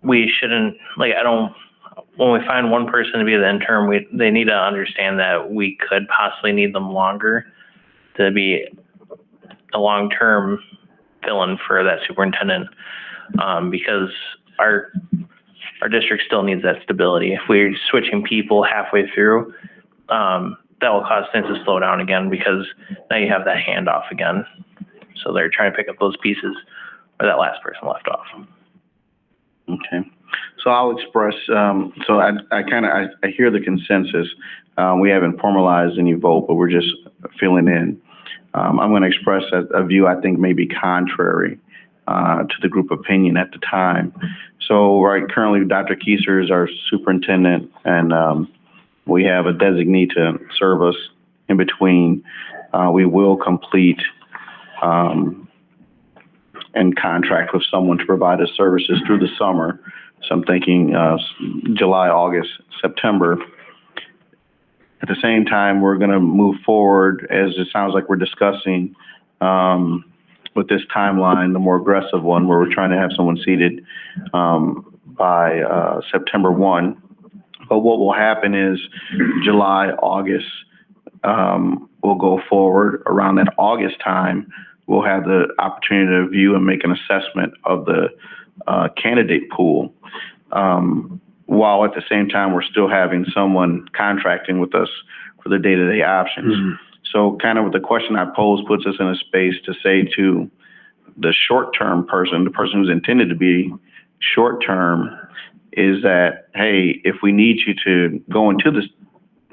We shouldn't, when we find one person to be the interim, they need to understand that we could possibly need them longer to be a long-term fill-in for that superintendent, because our district still needs that stability. If we're switching people halfway through, that will cause things to slow down again, because now you have that handoff again. So they're trying to pick up those pieces where that last person left off. Okay. So I'll express, so I hear the consensus. We haven't formalized any vote, but we're just filling in. I'm going to express a view I think may be contrary to the group opinion at the time. So currently Dr. Kieser is our superintendent, and we have a designee to serve us in between. We will complete and contract with someone to provide us services through the summer. So I'm thinking July, August, September. At the same time, we're going to move forward, as it sounds like we're discussing, with this timeline, the more aggressive one, where we're trying to have someone seated by September 1. But what will happen is July, August, we'll go forward. Around that August time, we'll have the opportunity to view and make an assessment of the candidate pool. while at the same time we're still having someone contracting with us for the day-to-day options. Mm-hmm. So kind of with the question I pose puts us in a space to say to the short-term person, the person who's intended to be short-term, is that, hey, if we need you to go into this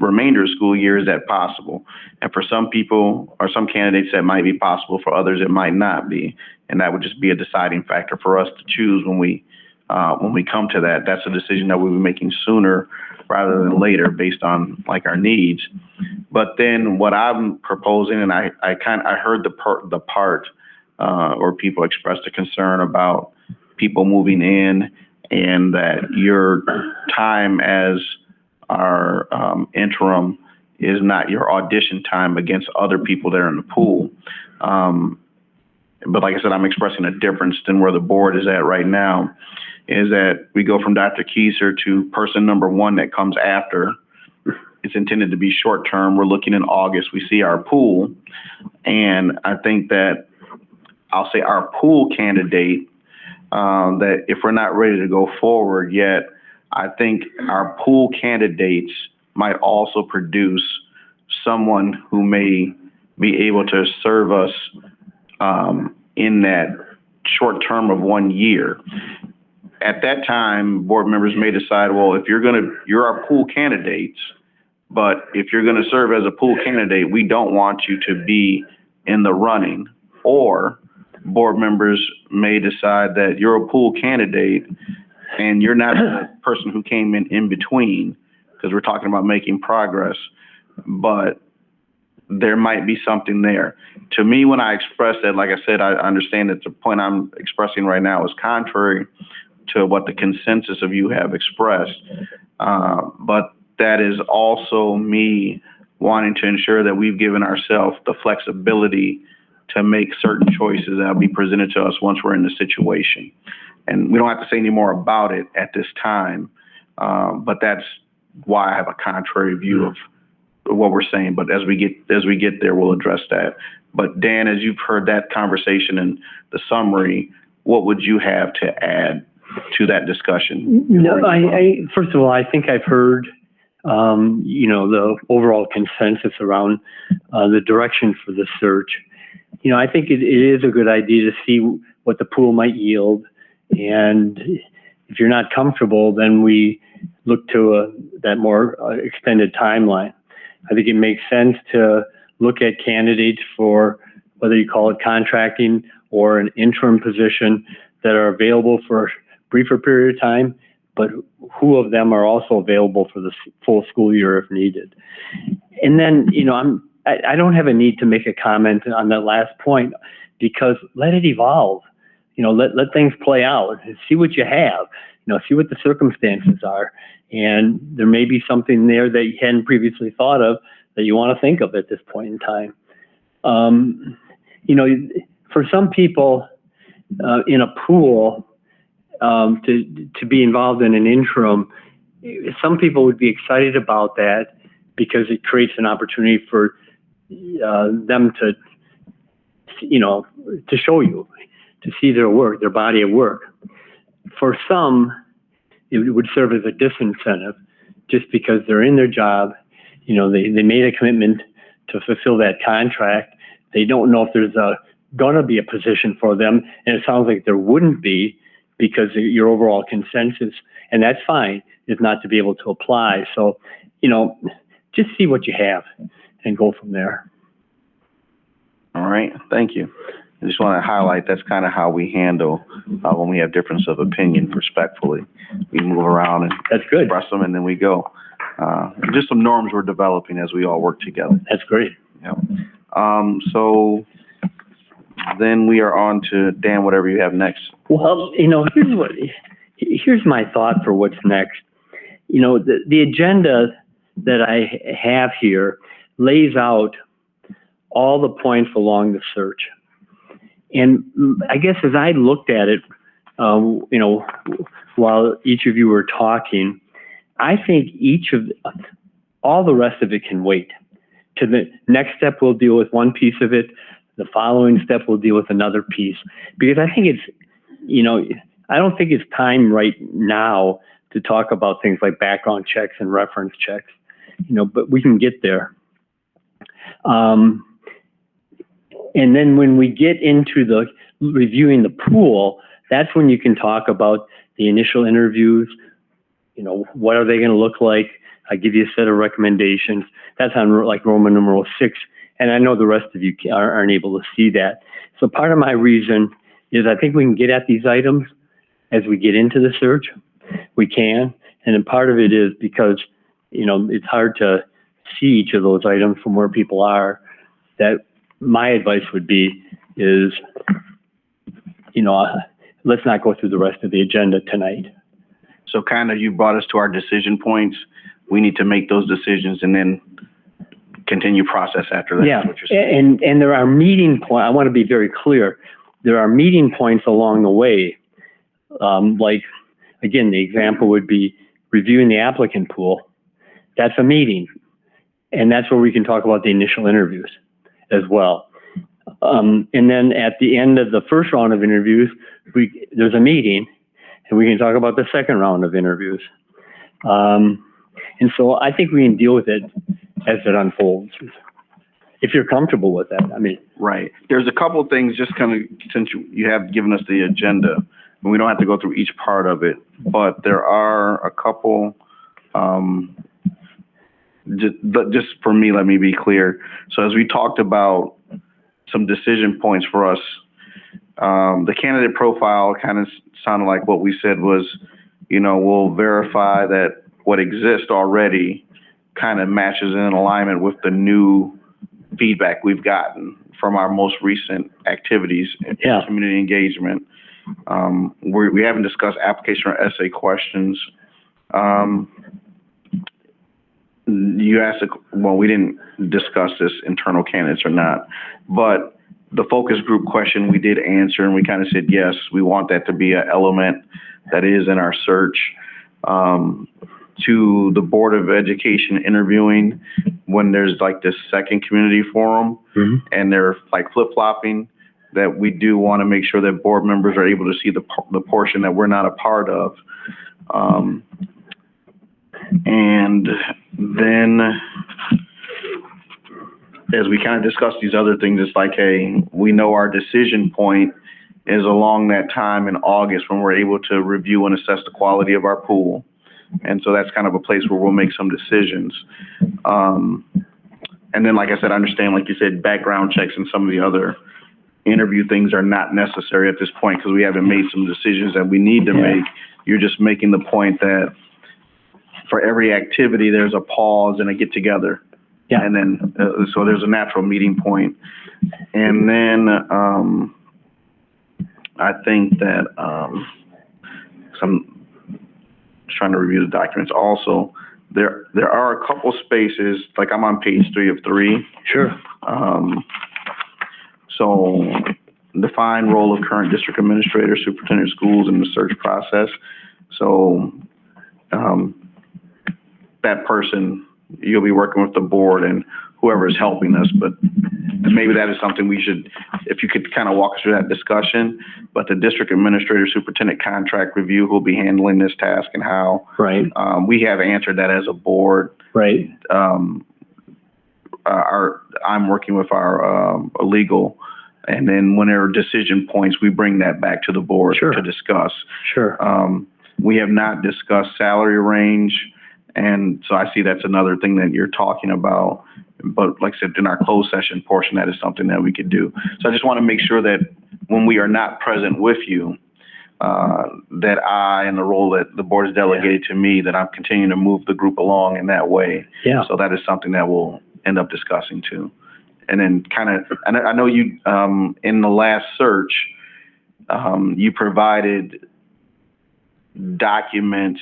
remainder of school year, is that possible? And for some people or some candidates that might be possible, for others it might not be. And that would just be a deciding factor for us to choose when we come to that. That's a decision that we'll be making sooner rather than later based on like our needs. But then what I'm proposing, and I heard the part or people expressed a concern about people moving in and that your time as our interim is not your audition time against other people that are in the pool. But like I said, I'm expressing a difference than where the board is at right now, is that we go from Dr. Kieser to person number one that comes after. It's intended to be short term. We're looking in August, we see our pool. And I think that I'll say our pool candidate, that if we're not ready to go forward yet, I think our pool candidates might also produce someone who may be able to serve us in that short term of 1 year. At that time, board members may decide, well, if you're our pool candidates, but if you're going to serve as a pool candidate, we don't want you to be in the running. Or board members may decide that you're a pool candidate and you're not the person who came in between, because we're talking about making progress, but there might be something there. To me, when I express that, like I said, I understand that the point I'm expressing right now is contrary to what the consensus of you have expressed. But that is also me wanting to ensure that we've given ourselves the flexibility to make certain choices that will be presented to us once we're in the situation. And we don't have to say any more about it at this time, but that's why I have a contrary view of what we're saying. But as we get there, we'll address that. But Dan, as you've heard that conversation and the summary, what would you have to add to that discussion? No, I first of all, I think I've heard, the overall consensus around the direction for the search. I think it is a good idea to see what the pool might yield. And if you're not comfortable, then we look to that more extended timeline. I think it makes sense to look at candidates for whether you call it contracting or an interim position that are available for a briefer period of time, but who of them are also available for the full school year if needed. And then, I don't have a need to make a comment on that last point, because let it evolve. Let things play out and see what you have, see what the circumstances are. And there may be something there that you hadn't previously thought of that you want to think of at this point in time. For some people in a pool, to be involved in an interim, some people would be excited about that because it creates an opportunity for them to show you, to see their work, their body of work. For some, it would serve as a disincentive just because they're in their job. They made a commitment to fulfill that contract. They don't know if there's going to be a position for them. And it sounds like there wouldn't be, because your overall consensus, and that's fine, is not to be able to apply. So, just see what you have and go from there. All right, thank you. I just want to highlight that's kind of how we handle when we have difference of opinion respectfully. We move around and that's good. Express them, and then we go. Just some norms we're developing as we all work together. That's great. Yeah. So then we are on to Dan, whatever you have next. Well, here's my thought for what's next. The agenda that I have here lays out all the points along the search. And I guess as I looked at it, while each of you were talking, I think all the rest of it can wait. To the next step, we'll deal with one piece of it. The following step, we'll deal with another piece. Because I think I don't think it's time right now to talk about things like background checks and reference checks, but we can get there. And then when we get into the reviewing the pool, that's when you can talk about the initial interviews. What are they going to look like? I give you a set of recommendations. That's on like Roman numeral 6. And I know the rest of you aren't able to see that. So part of my reason is I think we can get at these items as we get into the search. We can. And then part of it is because, it's hard to see each of those items from where people are. That my advice would be is, let's not go through the rest of the agenda tonight. So kind of you brought us to our decision points. We need to make those decisions and then continue process after that. Yeah, and there are meeting points. I want to be very clear. There are meeting points along the way. Like, again, the example would be reviewing the applicant pool. That's a meeting. And that's where we can talk about the initial interviews as well. And then at the end of the first round of interviews, there's a meeting, and we can talk about the second round of interviews. And so I think we can deal with it as it unfolds, if you're comfortable with that. Right. There's a couple of things, just kind of, since you have given us the agenda, and we don't have to go through each part of it, but there are a couple, just for me, let me be clear. So as we talked about some decision points for us, the candidate profile kind of sounded like what we said was, we'll verify that what exists already kind of matches in alignment with the new feedback we've gotten from our most recent activities in community engagement. We haven't discussed application or essay questions. You asked, we didn't discuss this internal candidates or not, but the focus group question we did answer, and we kind of said, yes, we want that to be an element that is in our search. To the Board of Education interviewing, when there's like this second community forum, and they're like flip-flopping, that we do want to make sure that board members are able to see the portion that we're not a part of. And then as we kind of discuss these other things, it's like, hey, we know our decision point is along that time in August when we're able to review and assess the quality of our pool. And so that's kind of a place where we'll make some decisions. And then, like I said, I understand, like you said, background checks and some of the other interview things are not necessary at this point because we haven't made some decisions that we need to make. You're just making the point that for every activity, there's a pause and a get together. Yeah. And then, so there's a natural meeting point. And then I think that trying to review the documents also, there are a couple spaces, like I'm on page 3 of 3. Sure. So define role of current district administrator, superintendent of schools in the search process. So that person, you'll be working with the board and whoever is helping us, but maybe that is something we should, if you could kind of walk us through that discussion, but the district administrator superintendent contract review who'll be handling this task and how. Right. We have answered that as a board. Right. I'm working with our legal, and then when there are decision points, we bring that back to the board to discuss. Sure. We have not discussed salary range, and so I see that's another thing that you're talking about. But like I said, in our closed session portion, that is something that we could do. So I just want to make sure that when we are not present with you, that I, in the role that the board has delegated to me, that I'm continuing to move the group along in that way. Yeah. So that is something that we'll end up discussing too. And then kind of, I know you, in the last search, you provided documents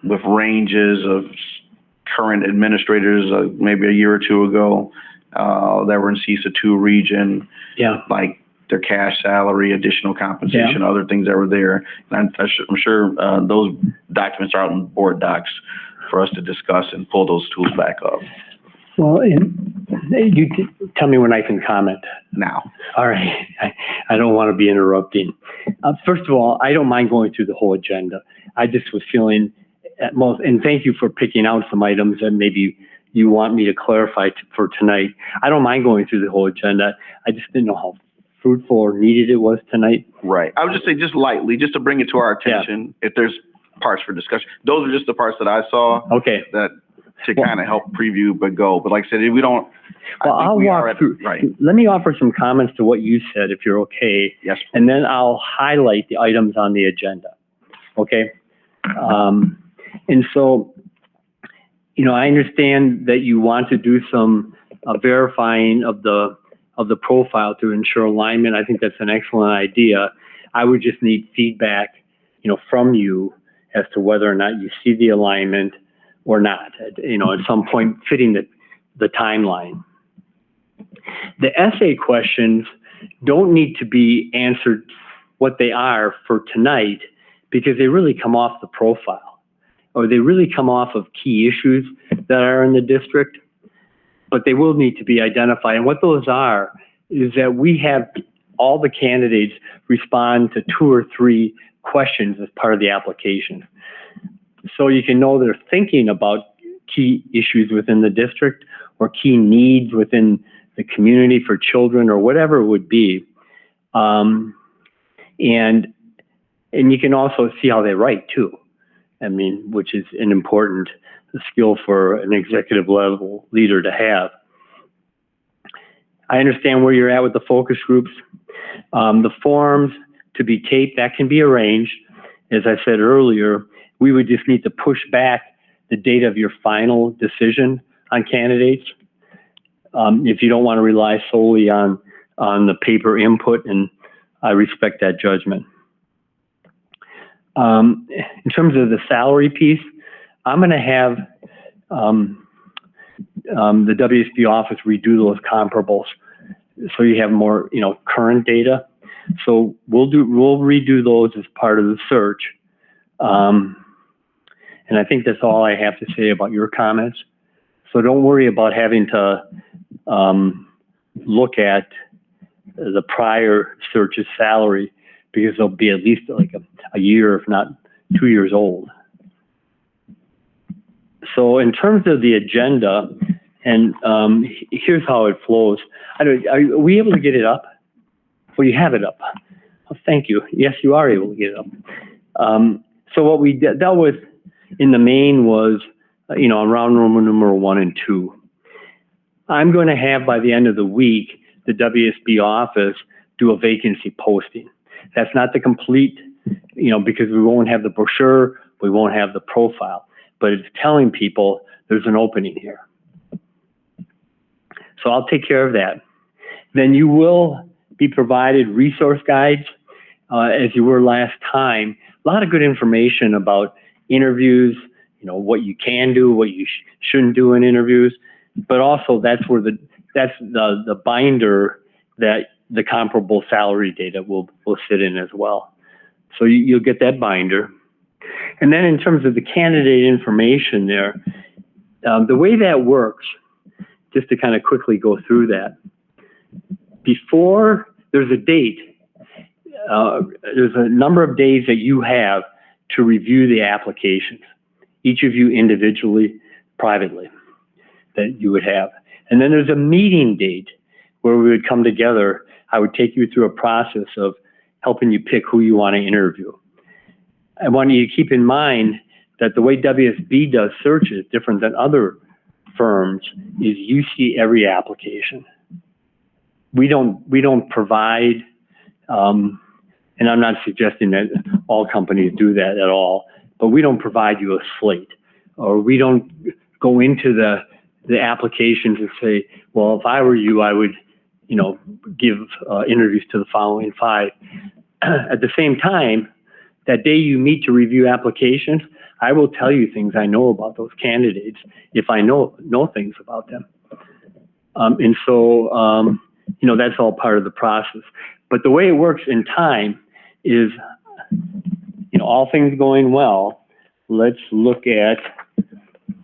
with ranges of current administrators, maybe a year or two ago, that were in CISA 2 region. Yeah. Like their cash salary, additional compensation, other things that were there. And I'm sure those documents are out in board docs for us to discuss and pull those tools back up. Well, you tell me when I can comment. Now. All right. I don't want to be interrupting. First of all, I don't mind going through the whole agenda. I just was feeling at most, and thank you for picking out some items that maybe you want me to clarify for tonight. I don't mind going through the whole agenda. I just didn't know how fruitful or needed it was tonight. Right. I would just say just lightly, just to bring it to our attention, if there's parts for discussion. Those are just the parts that I saw. Okay. That to kind of help preview, but go. But like I said, we don't. Well, I'll walk through. Right. Let me offer some comments to what you said, if you're okay. Yes. And then I'll highlight the items on the agenda. Okay. And so, you know, I understand that you want to do some verifying of the profile to ensure alignment. I think that's an excellent idea. I would just need feedback, you know, from you as to whether or not you see the alignment or not, you know, at some point fitting the timeline. The essay questions don't need to be answered what they are for tonight because they really come off the profile, or they really come off of key issues that are in the district, but they will need to be identified. And what those are is that we have all the candidates respond to 2 or 3 questions as part of the application. So you can know they're thinking about key issues within the district or key needs within the community for children or whatever it would be. And you can also see how they write too. I mean, which is an important skill for an executive level leader to have. I understand where you're at with the focus groups. The forms to be taped, that can be arranged. As I said earlier, we would just need to push back the date of your final decision on candidates. If you don't want to rely solely on the paper input, and I respect that judgment. In terms of the salary piece, I'm going to have the WSB office redo those comparables so you have more, you know, current data. So we'll redo those as part of the search. And I think that's all I have to say about your comments. So don't worry about having to look at the prior search's salary, because they'll be at least like a year, if not 2 years old. So in terms of the agenda, and here's how it flows. Are we able to get it up? Well, you have it up. Oh, thank you. Yes, you are able to get it up. So what we dealt with in the main was, you know, around Roman numeral 1 and 2. I'm going to have by the end of the week, the WSB office do a vacancy posting. That's not the complete, you know, because we won't have the brochure, we won't have the profile, but it's telling people there's an opening here. So I'll take care of that. Then you will be provided resource guides, as you were last time. A lot of good information about interviews, you know, what you can do, what you shouldn't do in interviews, but also that's where the binder that the comparable salary data will sit in as well. So you'll get that binder. And then in terms of the candidate information there, the way that works, just to kind of quickly go through that, before there's a date, there's a number of days that you have to review the applications, each of you individually, privately, that you would have. And then there's a meeting date where we would come together. I would take you through a process of helping you pick who you want to interview. I want you to keep in mind that the way WSB does searches, different than other firms, is you see every application. We don't provide, and I'm not suggesting that all companies do that at all, but we don't provide you a slate, or we don't go into the applications and say, well, if I were you, I would, you know, give interviews to the following 5. At the same time, that day you meet to review applications, I will tell you things I know about those candidates if I know things about them. And so, you know, that's all part of the process. But the way it works in time is, you know, all things going well, let's look at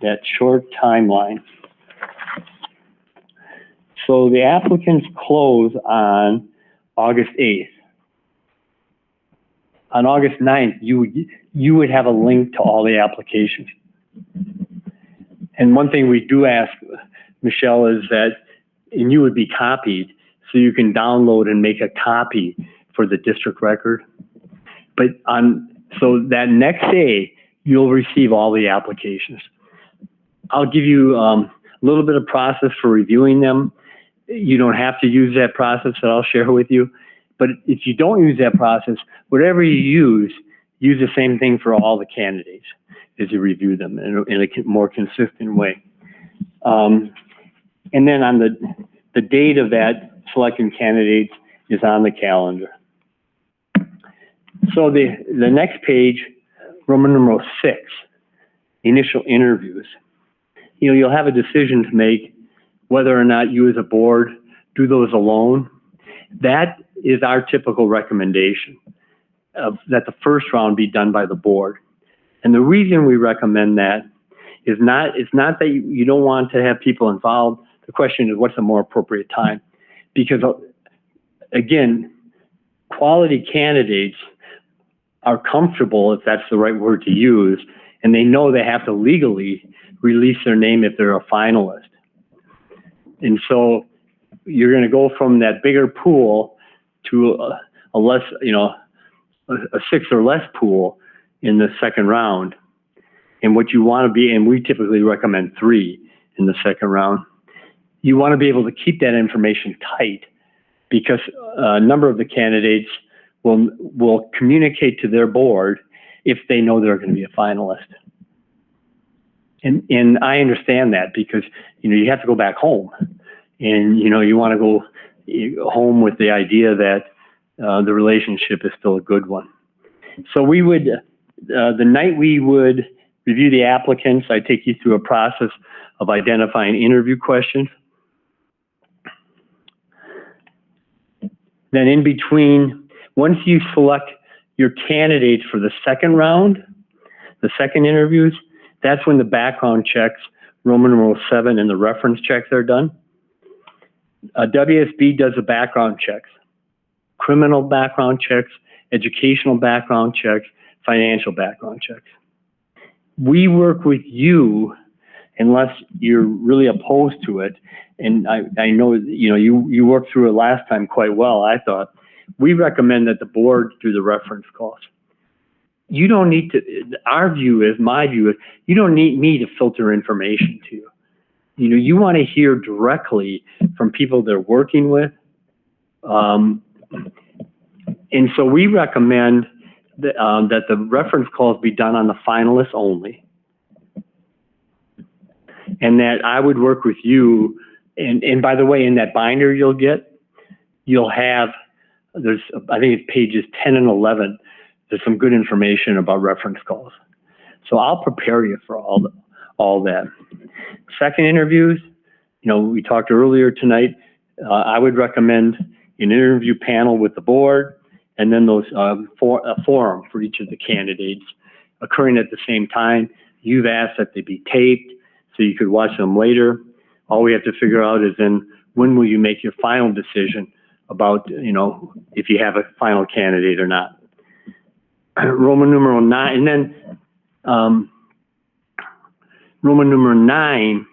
that short timeline. So the applicants close on August 8th. on August 9th, you would have a link to all the applications. And one thing we do ask, Michelle, is that, and you would be copied, so you can download and make a copy for the district record. But so that next day, you'll receive all the applications. I'll give you a little bit of process for reviewing them. You don't have to use that process that I'll share with you. But if you don't use that process, whatever you use the same thing for all the candidates as you review them in a more consistent way. And then on the date of that selecting candidates is on the calendar. So the next page, Roman numeral 6, initial interviews. You'll have a decision to make whether or not you as a board do those alone. That is our typical recommendation, that the first round be done by the board. And the reason we recommend that is it's not that you don't want to have people involved. The question is, what's the more appropriate time? Because, again, quality candidates are comfortable, if that's the right word to use, and they know they have to legally release their name if they're a finalist. And so you're going to go from that bigger pool to a less, a 6 or less pool in the second round. And what you want to be, and we typically recommend 3 in the second round, you want to be able to keep that information tight, because a number of the candidates will communicate to their board if they know they're going to be a finalist. And I understand that, because you have to go back home, and you want to go home with the idea that the relationship is still a good one. So we would, the night we would review the applicants, I take you through a process of identifying interview questions. Then in between, once you select your candidates for the second round, the second interviews, that's when the background checks, Roman numeral 7, and the reference checks are done. WASB does the background checks, criminal background checks, educational background checks, financial background checks. We work with you unless you're really opposed to it. And I know, you worked through it last time quite well, I thought. We recommend that the board do the reference calls. You don't need to, my view is, you don't need me to filter information to you. You want to hear directly from people they're working with. And so we recommend that the reference calls be done on the finalists only. And that I would work with you, and by the way, in that binder you'll have, I think it's pages 10 and 11, there's some good information about reference calls. So I'll prepare you for all that. Second interviews, we talked earlier tonight, I would recommend an interview panel with the board, and then those a forum for each of the candidates occurring at the same time. You've asked that they be taped so you could watch them later. All we have to figure out is then when will you make your final decision about, if you have a final candidate or not. Roman numeral 9, and then Roman numeral 9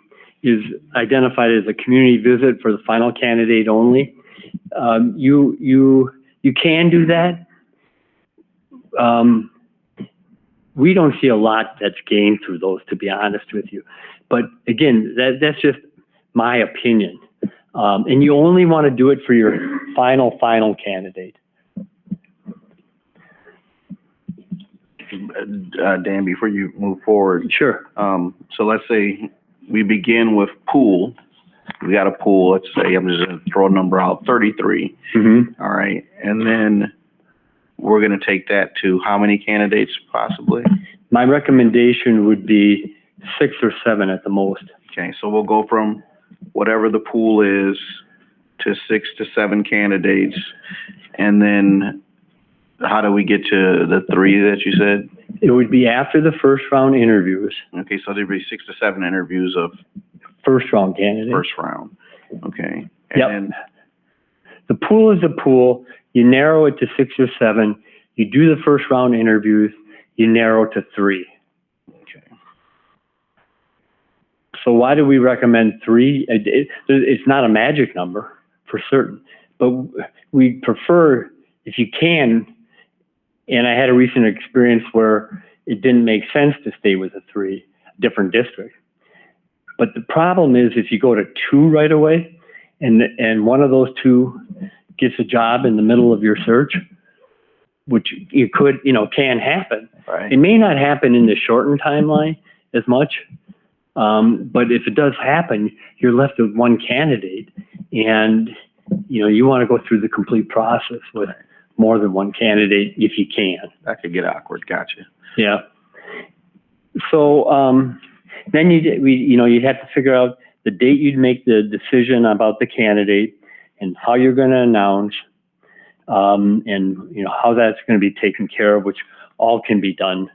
is identified as a community visit for the final candidate only. You can do that. We don't see a lot that's gained through those, to be honest with you. But again, that's just my opinion. And you only want to do it for your final candidate. Dan, before you move forward. Sure. So let's say we begin with pool. We got a pool, let's say, I'm just going to throw a number out, 33. Mm-hmm. All right. And then we're going to take that to how many candidates possibly? My recommendation would be 6 or 7 at the most. Okay. So we'll go from whatever the pool is to 6 to 7 candidates. And then how do we get to the 3 that you said? It would be after the first round interviews. Okay. So there'd be 6 to 7 interviews of first round candidates. First round. Okay. And yep. then, the pool is a pool. You narrow it to 6 or 7. You do the first round interviews, you narrow to 3. Okay. So why do we recommend 3? It's not a magic number for certain, but we prefer, if you can, and I had a recent experience where it didn't make sense to stay with a 3, different district. But the problem is if you go to 2 right away, and one of those 2 gets a job in the middle of your search, which you could, can happen. Right. It may not happen in the shortened timeline as much, but if it does happen, you're left with 1 candidate, and you want to go through the complete process with more than 1 candidate if you can. That could get awkward. Gotcha. Yeah. So then you'd have to figure out the date you'd make the decision about the candidate and how you're going to announce, and how that's going to be taken care of, which all can be done.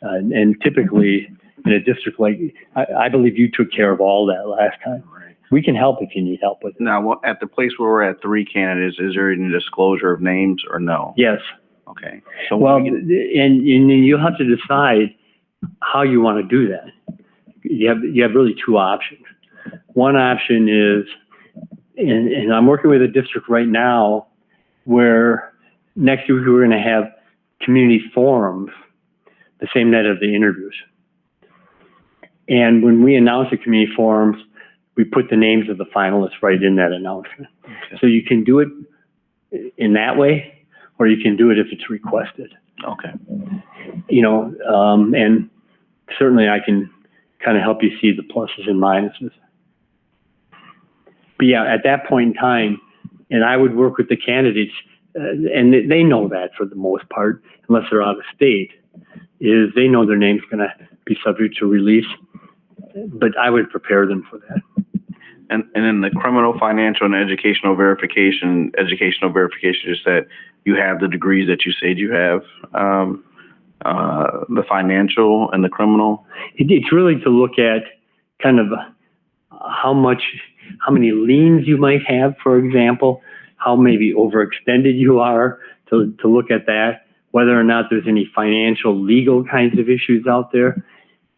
And typically in a district like, I believe you took care of all that last time. Right. We can help if you need help with it. Now, at the place where we're at 3 candidates, is there any disclosure of names or no? Yes. Okay. So Well, and you'll have to decide how you want to do that. You have really 2 options. One option is, and I'm working with a district right now where next week we're going to have community forums the same night of the interviews. And when we announce the community forums, we put the names of the finalists right in that announcement. Okay. So you can do it in that way, or you can do it if it's requested. Okay. And certainly I can kind of help you see the pluses and minuses. But yeah, at that point in time, and I would work with the candidates, and they know that for the most part, unless they're out of state, is they know their name's going to be subject to release, but I would prepare them for that. And then the criminal, financial, and educational verification just that you have the degrees that you said you have, the financial and the criminal. It's really to look at kind of how many liens you might have, for example, how maybe overextended you are, to look at that, whether or not there's any financial, legal kinds of issues out there.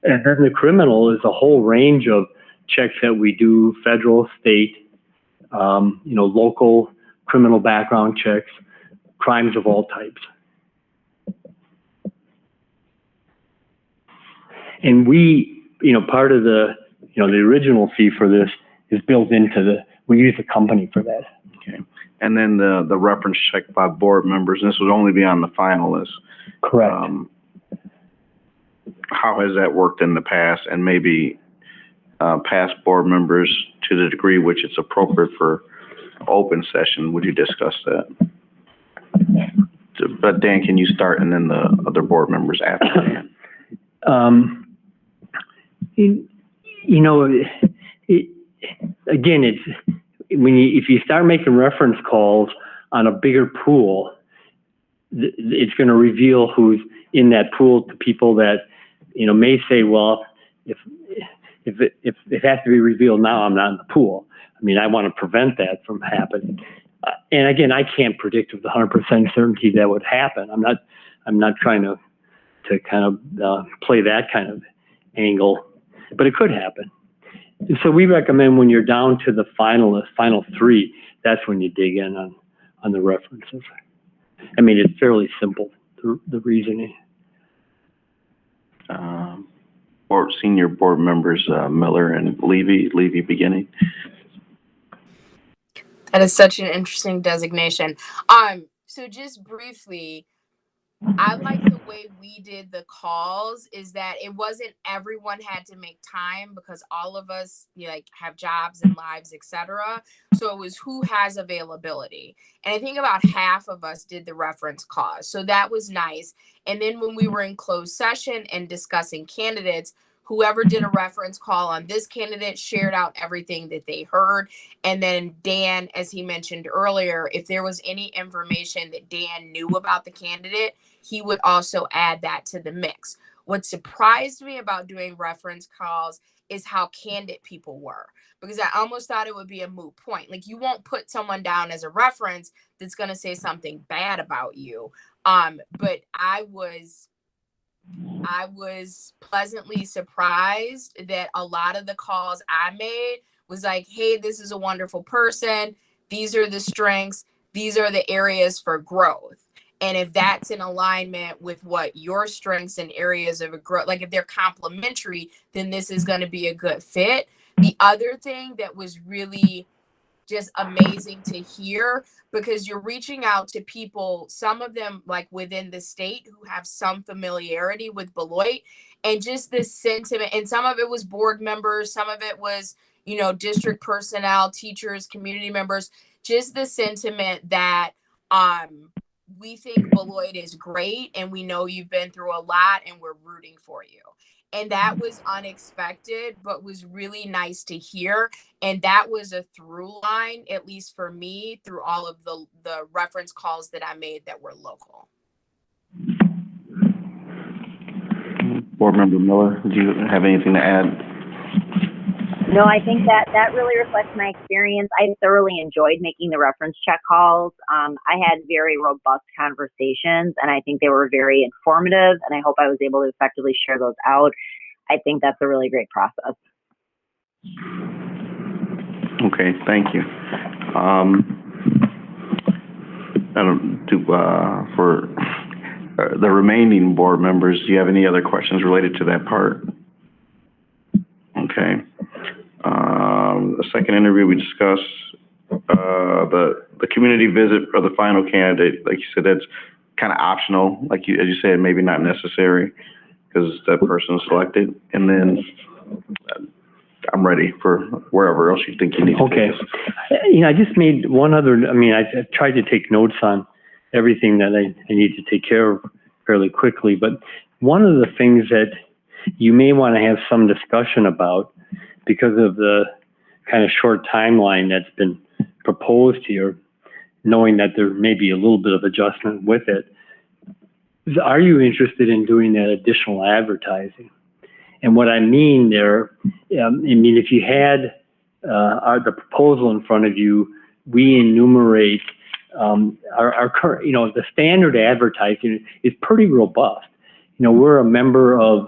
And then the criminal is a whole range of checks that we do, federal, state, local criminal background checks, crimes of all types. And we, part of the, the original fee for this is built into we use a company for that. Okay. And then the reference check by board members, and this would only be on the finalists. Correct. How has that worked in the past, and maybe past board members to the degree which it's appropriate for open session? Would you discuss that? But Dan, can you start, and then the other board members after Dan? Again, it's if you start making reference calls on a bigger pool, it's going to reveal who's in that pool to people that may say, well, if it has to be revealed now, I'm not in the pool. I mean, I want to prevent that from happening. And again, I can't predict with 100% certainty that would happen. I'm not trying to kind of play that kind of angle, but it could happen. So we recommend when you're down to the final 3, that's when you dig in on the references. I mean, it's fairly simple, the reasoning. Senior board members, Miller and Levy beginning. That is such an interesting designation. So just briefly, I like the way we did the calls is that it wasn't everyone had to make time, because all of us have jobs and lives, etc. So it was who has availability. And I think about half of us did the reference calls. So that was nice. And then when we were in closed session and discussing candidates, whoever did a reference call on this candidate shared out everything that they heard. And then Dan, as he mentioned earlier, if there was any information that Dan knew about the candidate, he would also add that to the mix. What surprised me about doing reference calls is how candid people were, because I almost thought it would be a moot point. Like, you won't put someone down as a reference that's going to say something bad about you. But I was pleasantly surprised that a lot of the calls I made was like, hey, this is a wonderful person. These are the strengths. These are the areas for growth. And if that's in alignment with what your strengths and areas of growth, like if they're complementary, then this is going to be a good fit. The other thing that was really just amazing to hear, because you're reaching out to people, some of them like within the state who have some familiarity with Beloit, and just this sentiment, and some of it was board members, some of it was, you know, district personnel, teachers, community members, just the sentiment that we think Beloit is great and we know you've been through a lot and we're rooting for you. And that was unexpected, but was really nice to hear. And that was a through line, at least for me, through all of the reference calls that I made that were local. Board Member Miller, do you have anything to add? No, I think that really reflects my experience. I thoroughly enjoyed making the reference check calls. I had very robust conversations, and I think they were very informative, and I hope I was able to effectively share those out. I think that's a really great process. Okay, thank you. For the remaining board members, do you have any other questions related to that part? Okay. The second interview we discussed, the community visit for the final candidate. Like you said, that's kind of optional. Like as you said, maybe not necessary because that person is selected. And then I'm ready for wherever else you think you need to Okay. take us. You know, I just made one other, I tried to take notes on everything that I need to take care of fairly quickly, but one of the things that you may want to have some discussion about, because of the kind of short timeline that's been proposed here, knowing that there may be a little bit of adjustment with it, are you interested in doing that additional advertising? And what I mean there, if you had the proposal in front of you, we enumerate our current, the standard advertising is pretty robust. We're a member of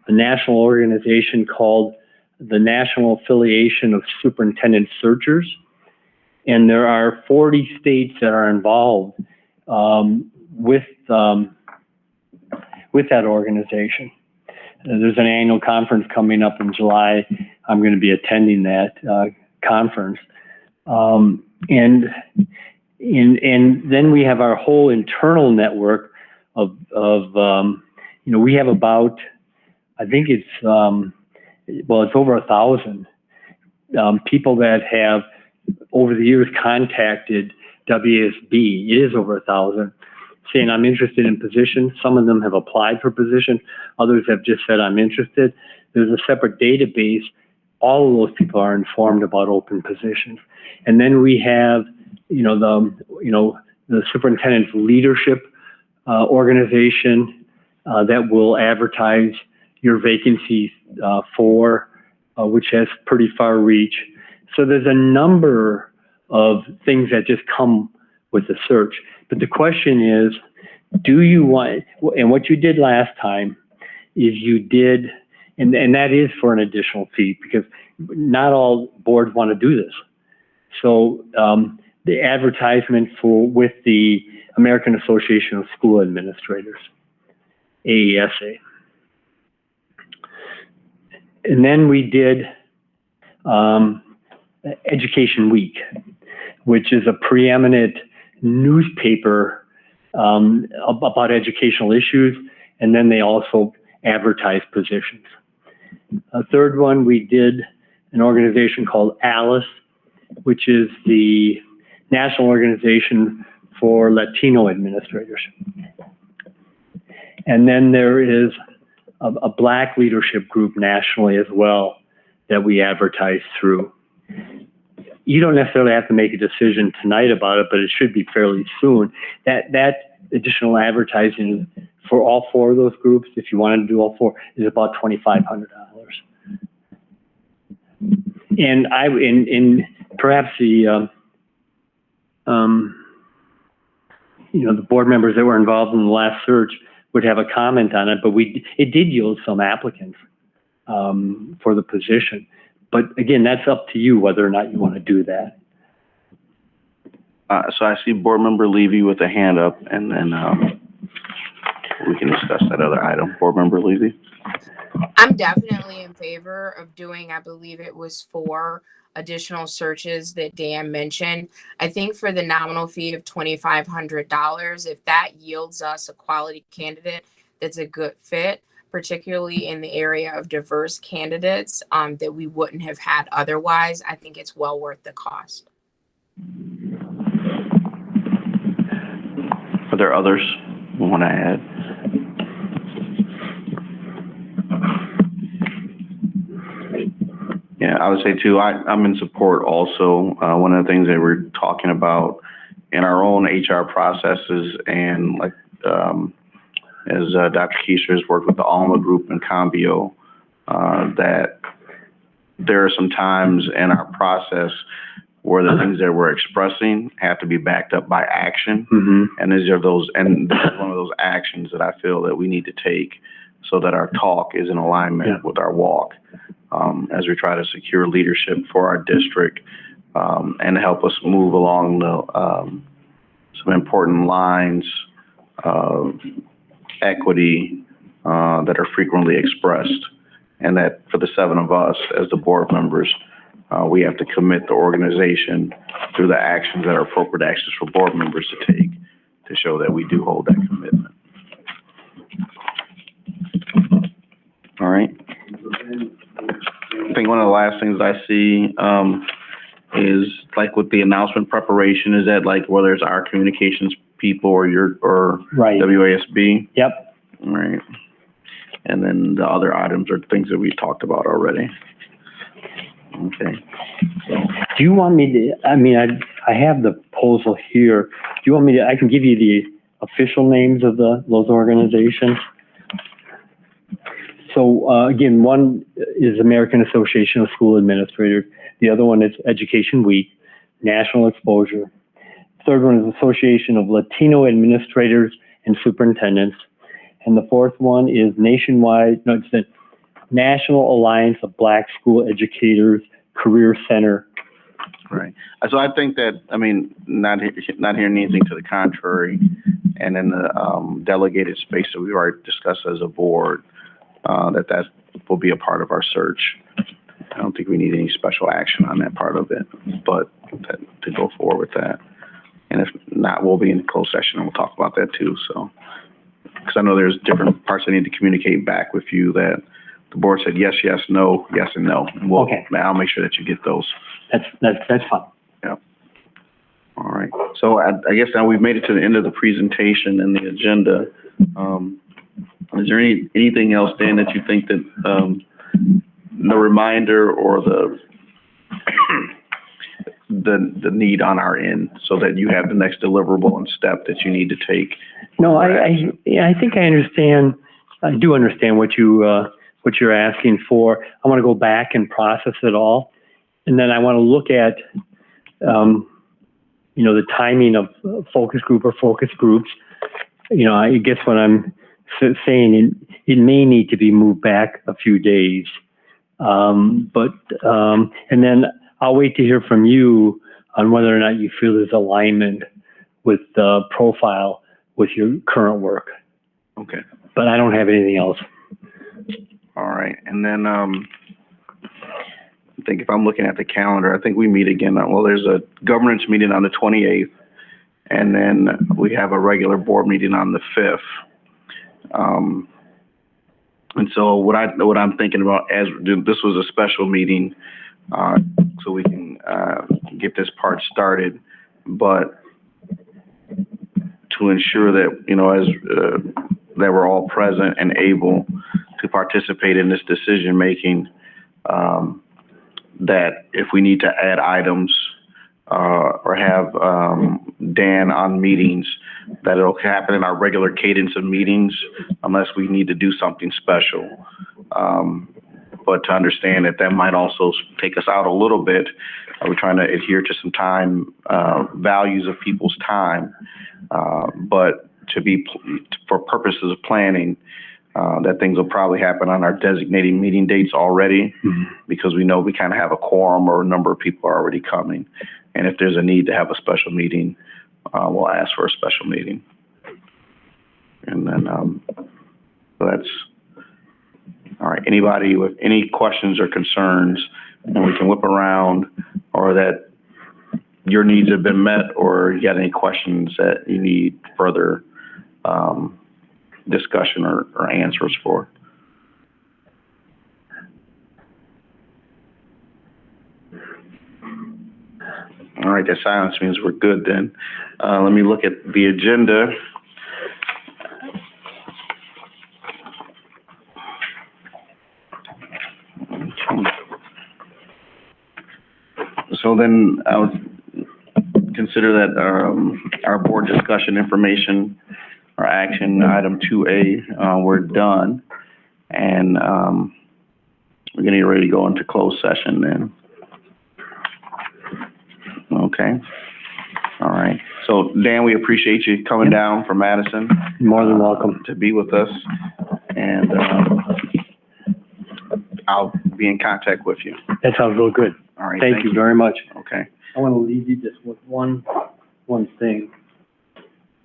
a national organization called the National Affiliation of Superintendent Searchers, and there are 40 states that are involved with that organization. There's an annual conference coming up in July. I'm going to be attending that conference, and then we have our whole internal network of we have about, I think it's it's over 1,000 people that have over the years contacted WASB. It is over 1,000, saying I'm interested in positions. Some of them have applied for position. Others have just said I'm interested. There's a separate database. All of those people are informed about open positions. And then we have, the superintendent's leadership organization that will advertise your vacancies which has pretty far reach. So there's a number of things that just come with the search. But the question is, do you want, and what you did last time is you did, and that is for an additional fee, because not all boards want to do this. So the advertisement with the American Association of School Administrators, AESA. And then we did Education Week, which is a preeminent newspaper about educational issues, and then they also advertise positions. A third one, we did an organization called ALICE, which is the National Organization for Latino Administrators. And then there is a Black leadership group nationally as well that we advertise through. You don't necessarily have to make a decision tonight about it, but it should be fairly soon. That additional advertising for all four of those groups, if you wanted to do all four, is about $2,500. And perhaps the board members that were involved in the last search would have a comment on it, but it did yield some applicants for the position. But again, that's up to you whether or not you want to do that. So I see Board Member Levy with a hand up, and then we can discuss that other item. Board Member Levy? I'm definitely in favor of doing, I believe it was 4 additional searches that Dan mentioned. I think for the nominal fee of $2,500, if that yields us a quality candidate that's a good fit, particularly in the area of diverse candidates that we wouldn't have had otherwise, I think it's well worth the cost. Are there others who want to add? Yeah, I would say too, I'm in support also. One of the things that we're talking about in our own HR processes, and like as Dr. Keisha has worked with the Alma Group and Combio, that there are some times in our process where the things that we're expressing have to be backed up by action. And this is one of those actions that I feel that we need to take so that our talk is in alignment with our walk, as we try to secure leadership for our district, and help us move along some important lines of equity that are frequently expressed, and that for the 7 of us as the board members, we have to commit the organization through the actions that are appropriate actions for board members to take to show that we do hold that commitment. All right. I think one of the last things I see is like with the announcement preparation, is that like whether it's our communications people or right. WASB? Yep. All right. And then the other items are things that we talked about already. Okay. Do you want me to, I have the proposal here. Do you want me to, I can give you the official names of those organizations. So again, one is American Association of School Administrators. The other one is Education Week, National Exposure. Third one is Association of Latino Administrators and Superintendents. And the fourth one is it's the National Alliance of Black School Educators Career Center. Right. So I think that, not hearing anything to the contrary, and in the delegated space that we've already discussed as a board, that will be a part of our search. I don't think we need any special action on that part of it, but to go forward with that. And if not, we'll be in closed session and we'll talk about that too. So, because I know there's different parts I need to communicate back with you that the board said yes, yes, no, yes, and no. Okay. I'll make sure that you get those. That's fine. Yeah. All right. So I guess now we've made it to the end of the presentation and the agenda. Is there anything else, Dan, that you think that the reminder or the need on our end, so that you have the next deliverable and step that you need to take? No, I think I understand. I do understand what you're asking for. I want to go back and process it all, and then I want to look at the timing of focus group or focus groups. I guess what I'm saying, it may need to be moved back a few days, and then I'll wait to hear from you on whether or not you feel there's alignment with the profile with your current work. Okay. But I don't have anything else. All right. And then I think if I'm looking at the calendar, I think we meet again. There's a governance meeting on the 28th, and then we have a regular board meeting on the 5th. And so what I'm thinking about, as this was a special meeting, so we can get this part started, but to ensure that that we're all present and able to participate in this decision making, that if we need to add items or have Dan on meetings, that it'll happen in our regular cadence of meetings, unless we need to do something special. but to understand that might also take us out a little bit. We're trying to adhere to some time, values of people's time, but for purposes of planning, that things will probably happen on our designated meeting dates already, because we know we kind of have a quorum or a number of people are already coming. And if there's a need to have a special meeting, we'll ask for a special meeting. And then, so that's, all right. Anybody with any questions or concerns, and we can whip around, or that your needs have been met, or you got any questions that you need further discussion or answers for. All right, that silence means we're good then. Let me look at the agenda. So then I would consider that our board discussion information, our action item 2A, we're done. And we're getting ready to go into closed session then. Okay. All right. So Dan, we appreciate you coming down from Madison. More than welcome. To be with us. And I'll be in contact with you. That sounds real good. All right. Thank you very much. Okay. I want to leave you just with one thing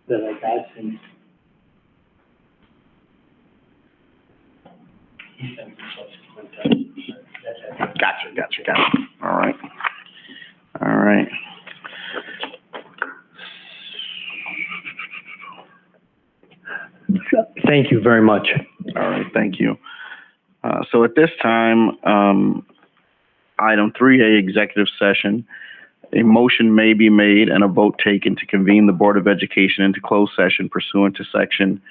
that I got since he sent the subsequent text. Gotcha. All right. Thank you very much. All right, thank you. So at this time, item 3A, executive session, a motion may be made and a vote taken to convene the Board of Education into closed session pursuant to section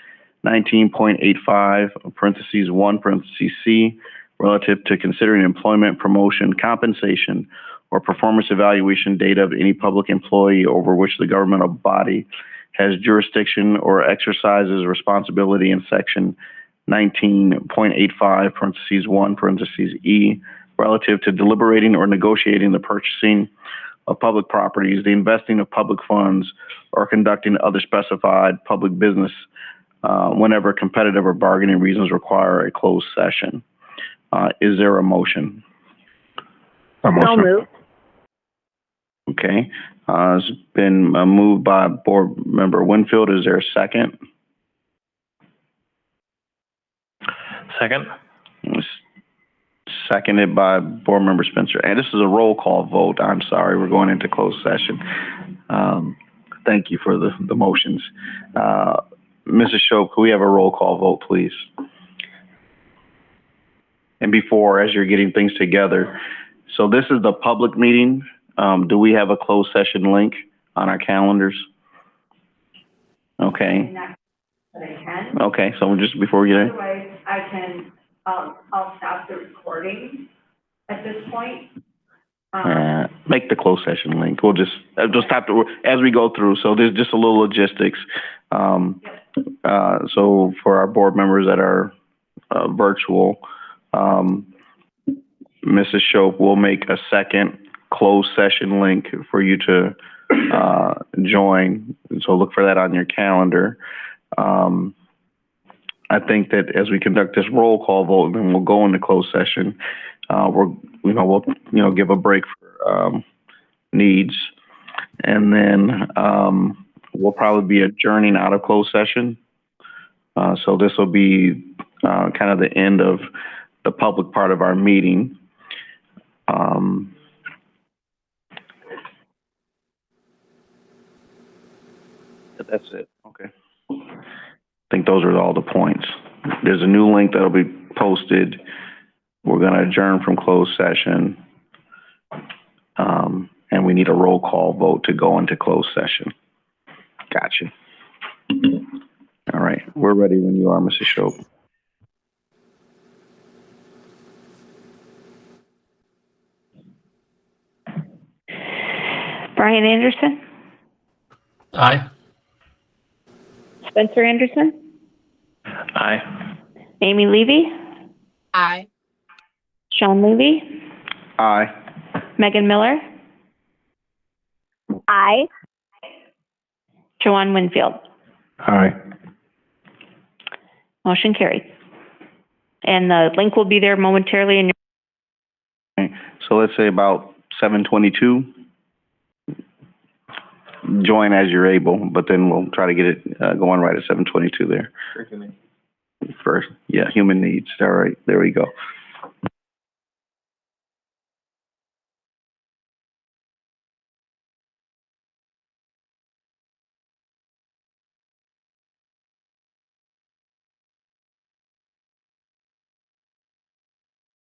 19.85, parentheses 1, parentheses C, relative to considering employment, promotion, compensation, or performance evaluation data of any public employee over which the governmental body has jurisdiction or exercises responsibility in section 19.85, parentheses 1, parentheses E, relative to deliberating or negotiating the purchasing of public properties, the investing of public funds, or conducting other specified public business whenever competitive or bargaining reasons require a closed session. Is there a motion? A motion. I'll move. Okay. It's been moved by Board Member Winfield. Is there a second? Second. It's seconded by Board Member Spencer. And this is a roll call vote. I'm sorry, we're going into closed session. Thank you for the motions. Mrs. Shope, could we have a roll call vote, please? And before, as you're getting things together, so this is the public meeting. Do we have a closed session link on our calendars? Okay. Okay, so just before we get in. Otherwise, I'll stop the recording at this point. Make the closed session link. We'll just have to, as we go through. So there's just a little logistics. So for our board members that are virtual, Mrs. Shope will make a second closed session link for you to join. So look for that on your calendar. I think that as we conduct this roll call vote, then we'll go into closed session. We'll give a break for needs, and then we'll probably be adjourning out of closed session. So this will be kind of the end of the public part of our meeting. That's it. Okay. I think those are all the points. There's a new link that'll be posted. We're going to adjourn from closed session. And we need a roll call vote to go into closed session. Gotcha. All right. We're ready when you are, Mrs. Shope. Brian Anderson, Aye. Spencer Anderson, Aye. Amy Levy, Aye. Sean Levy, Aye. Megan Miller, Aye. Joanne Winfield. Aye. Motion carried. And the link will be there momentarily in your, So let's say about 7:22. Join as you're able, but then we'll try to get it going right at 7:22 there. First, yeah, human needs. All right, there we go.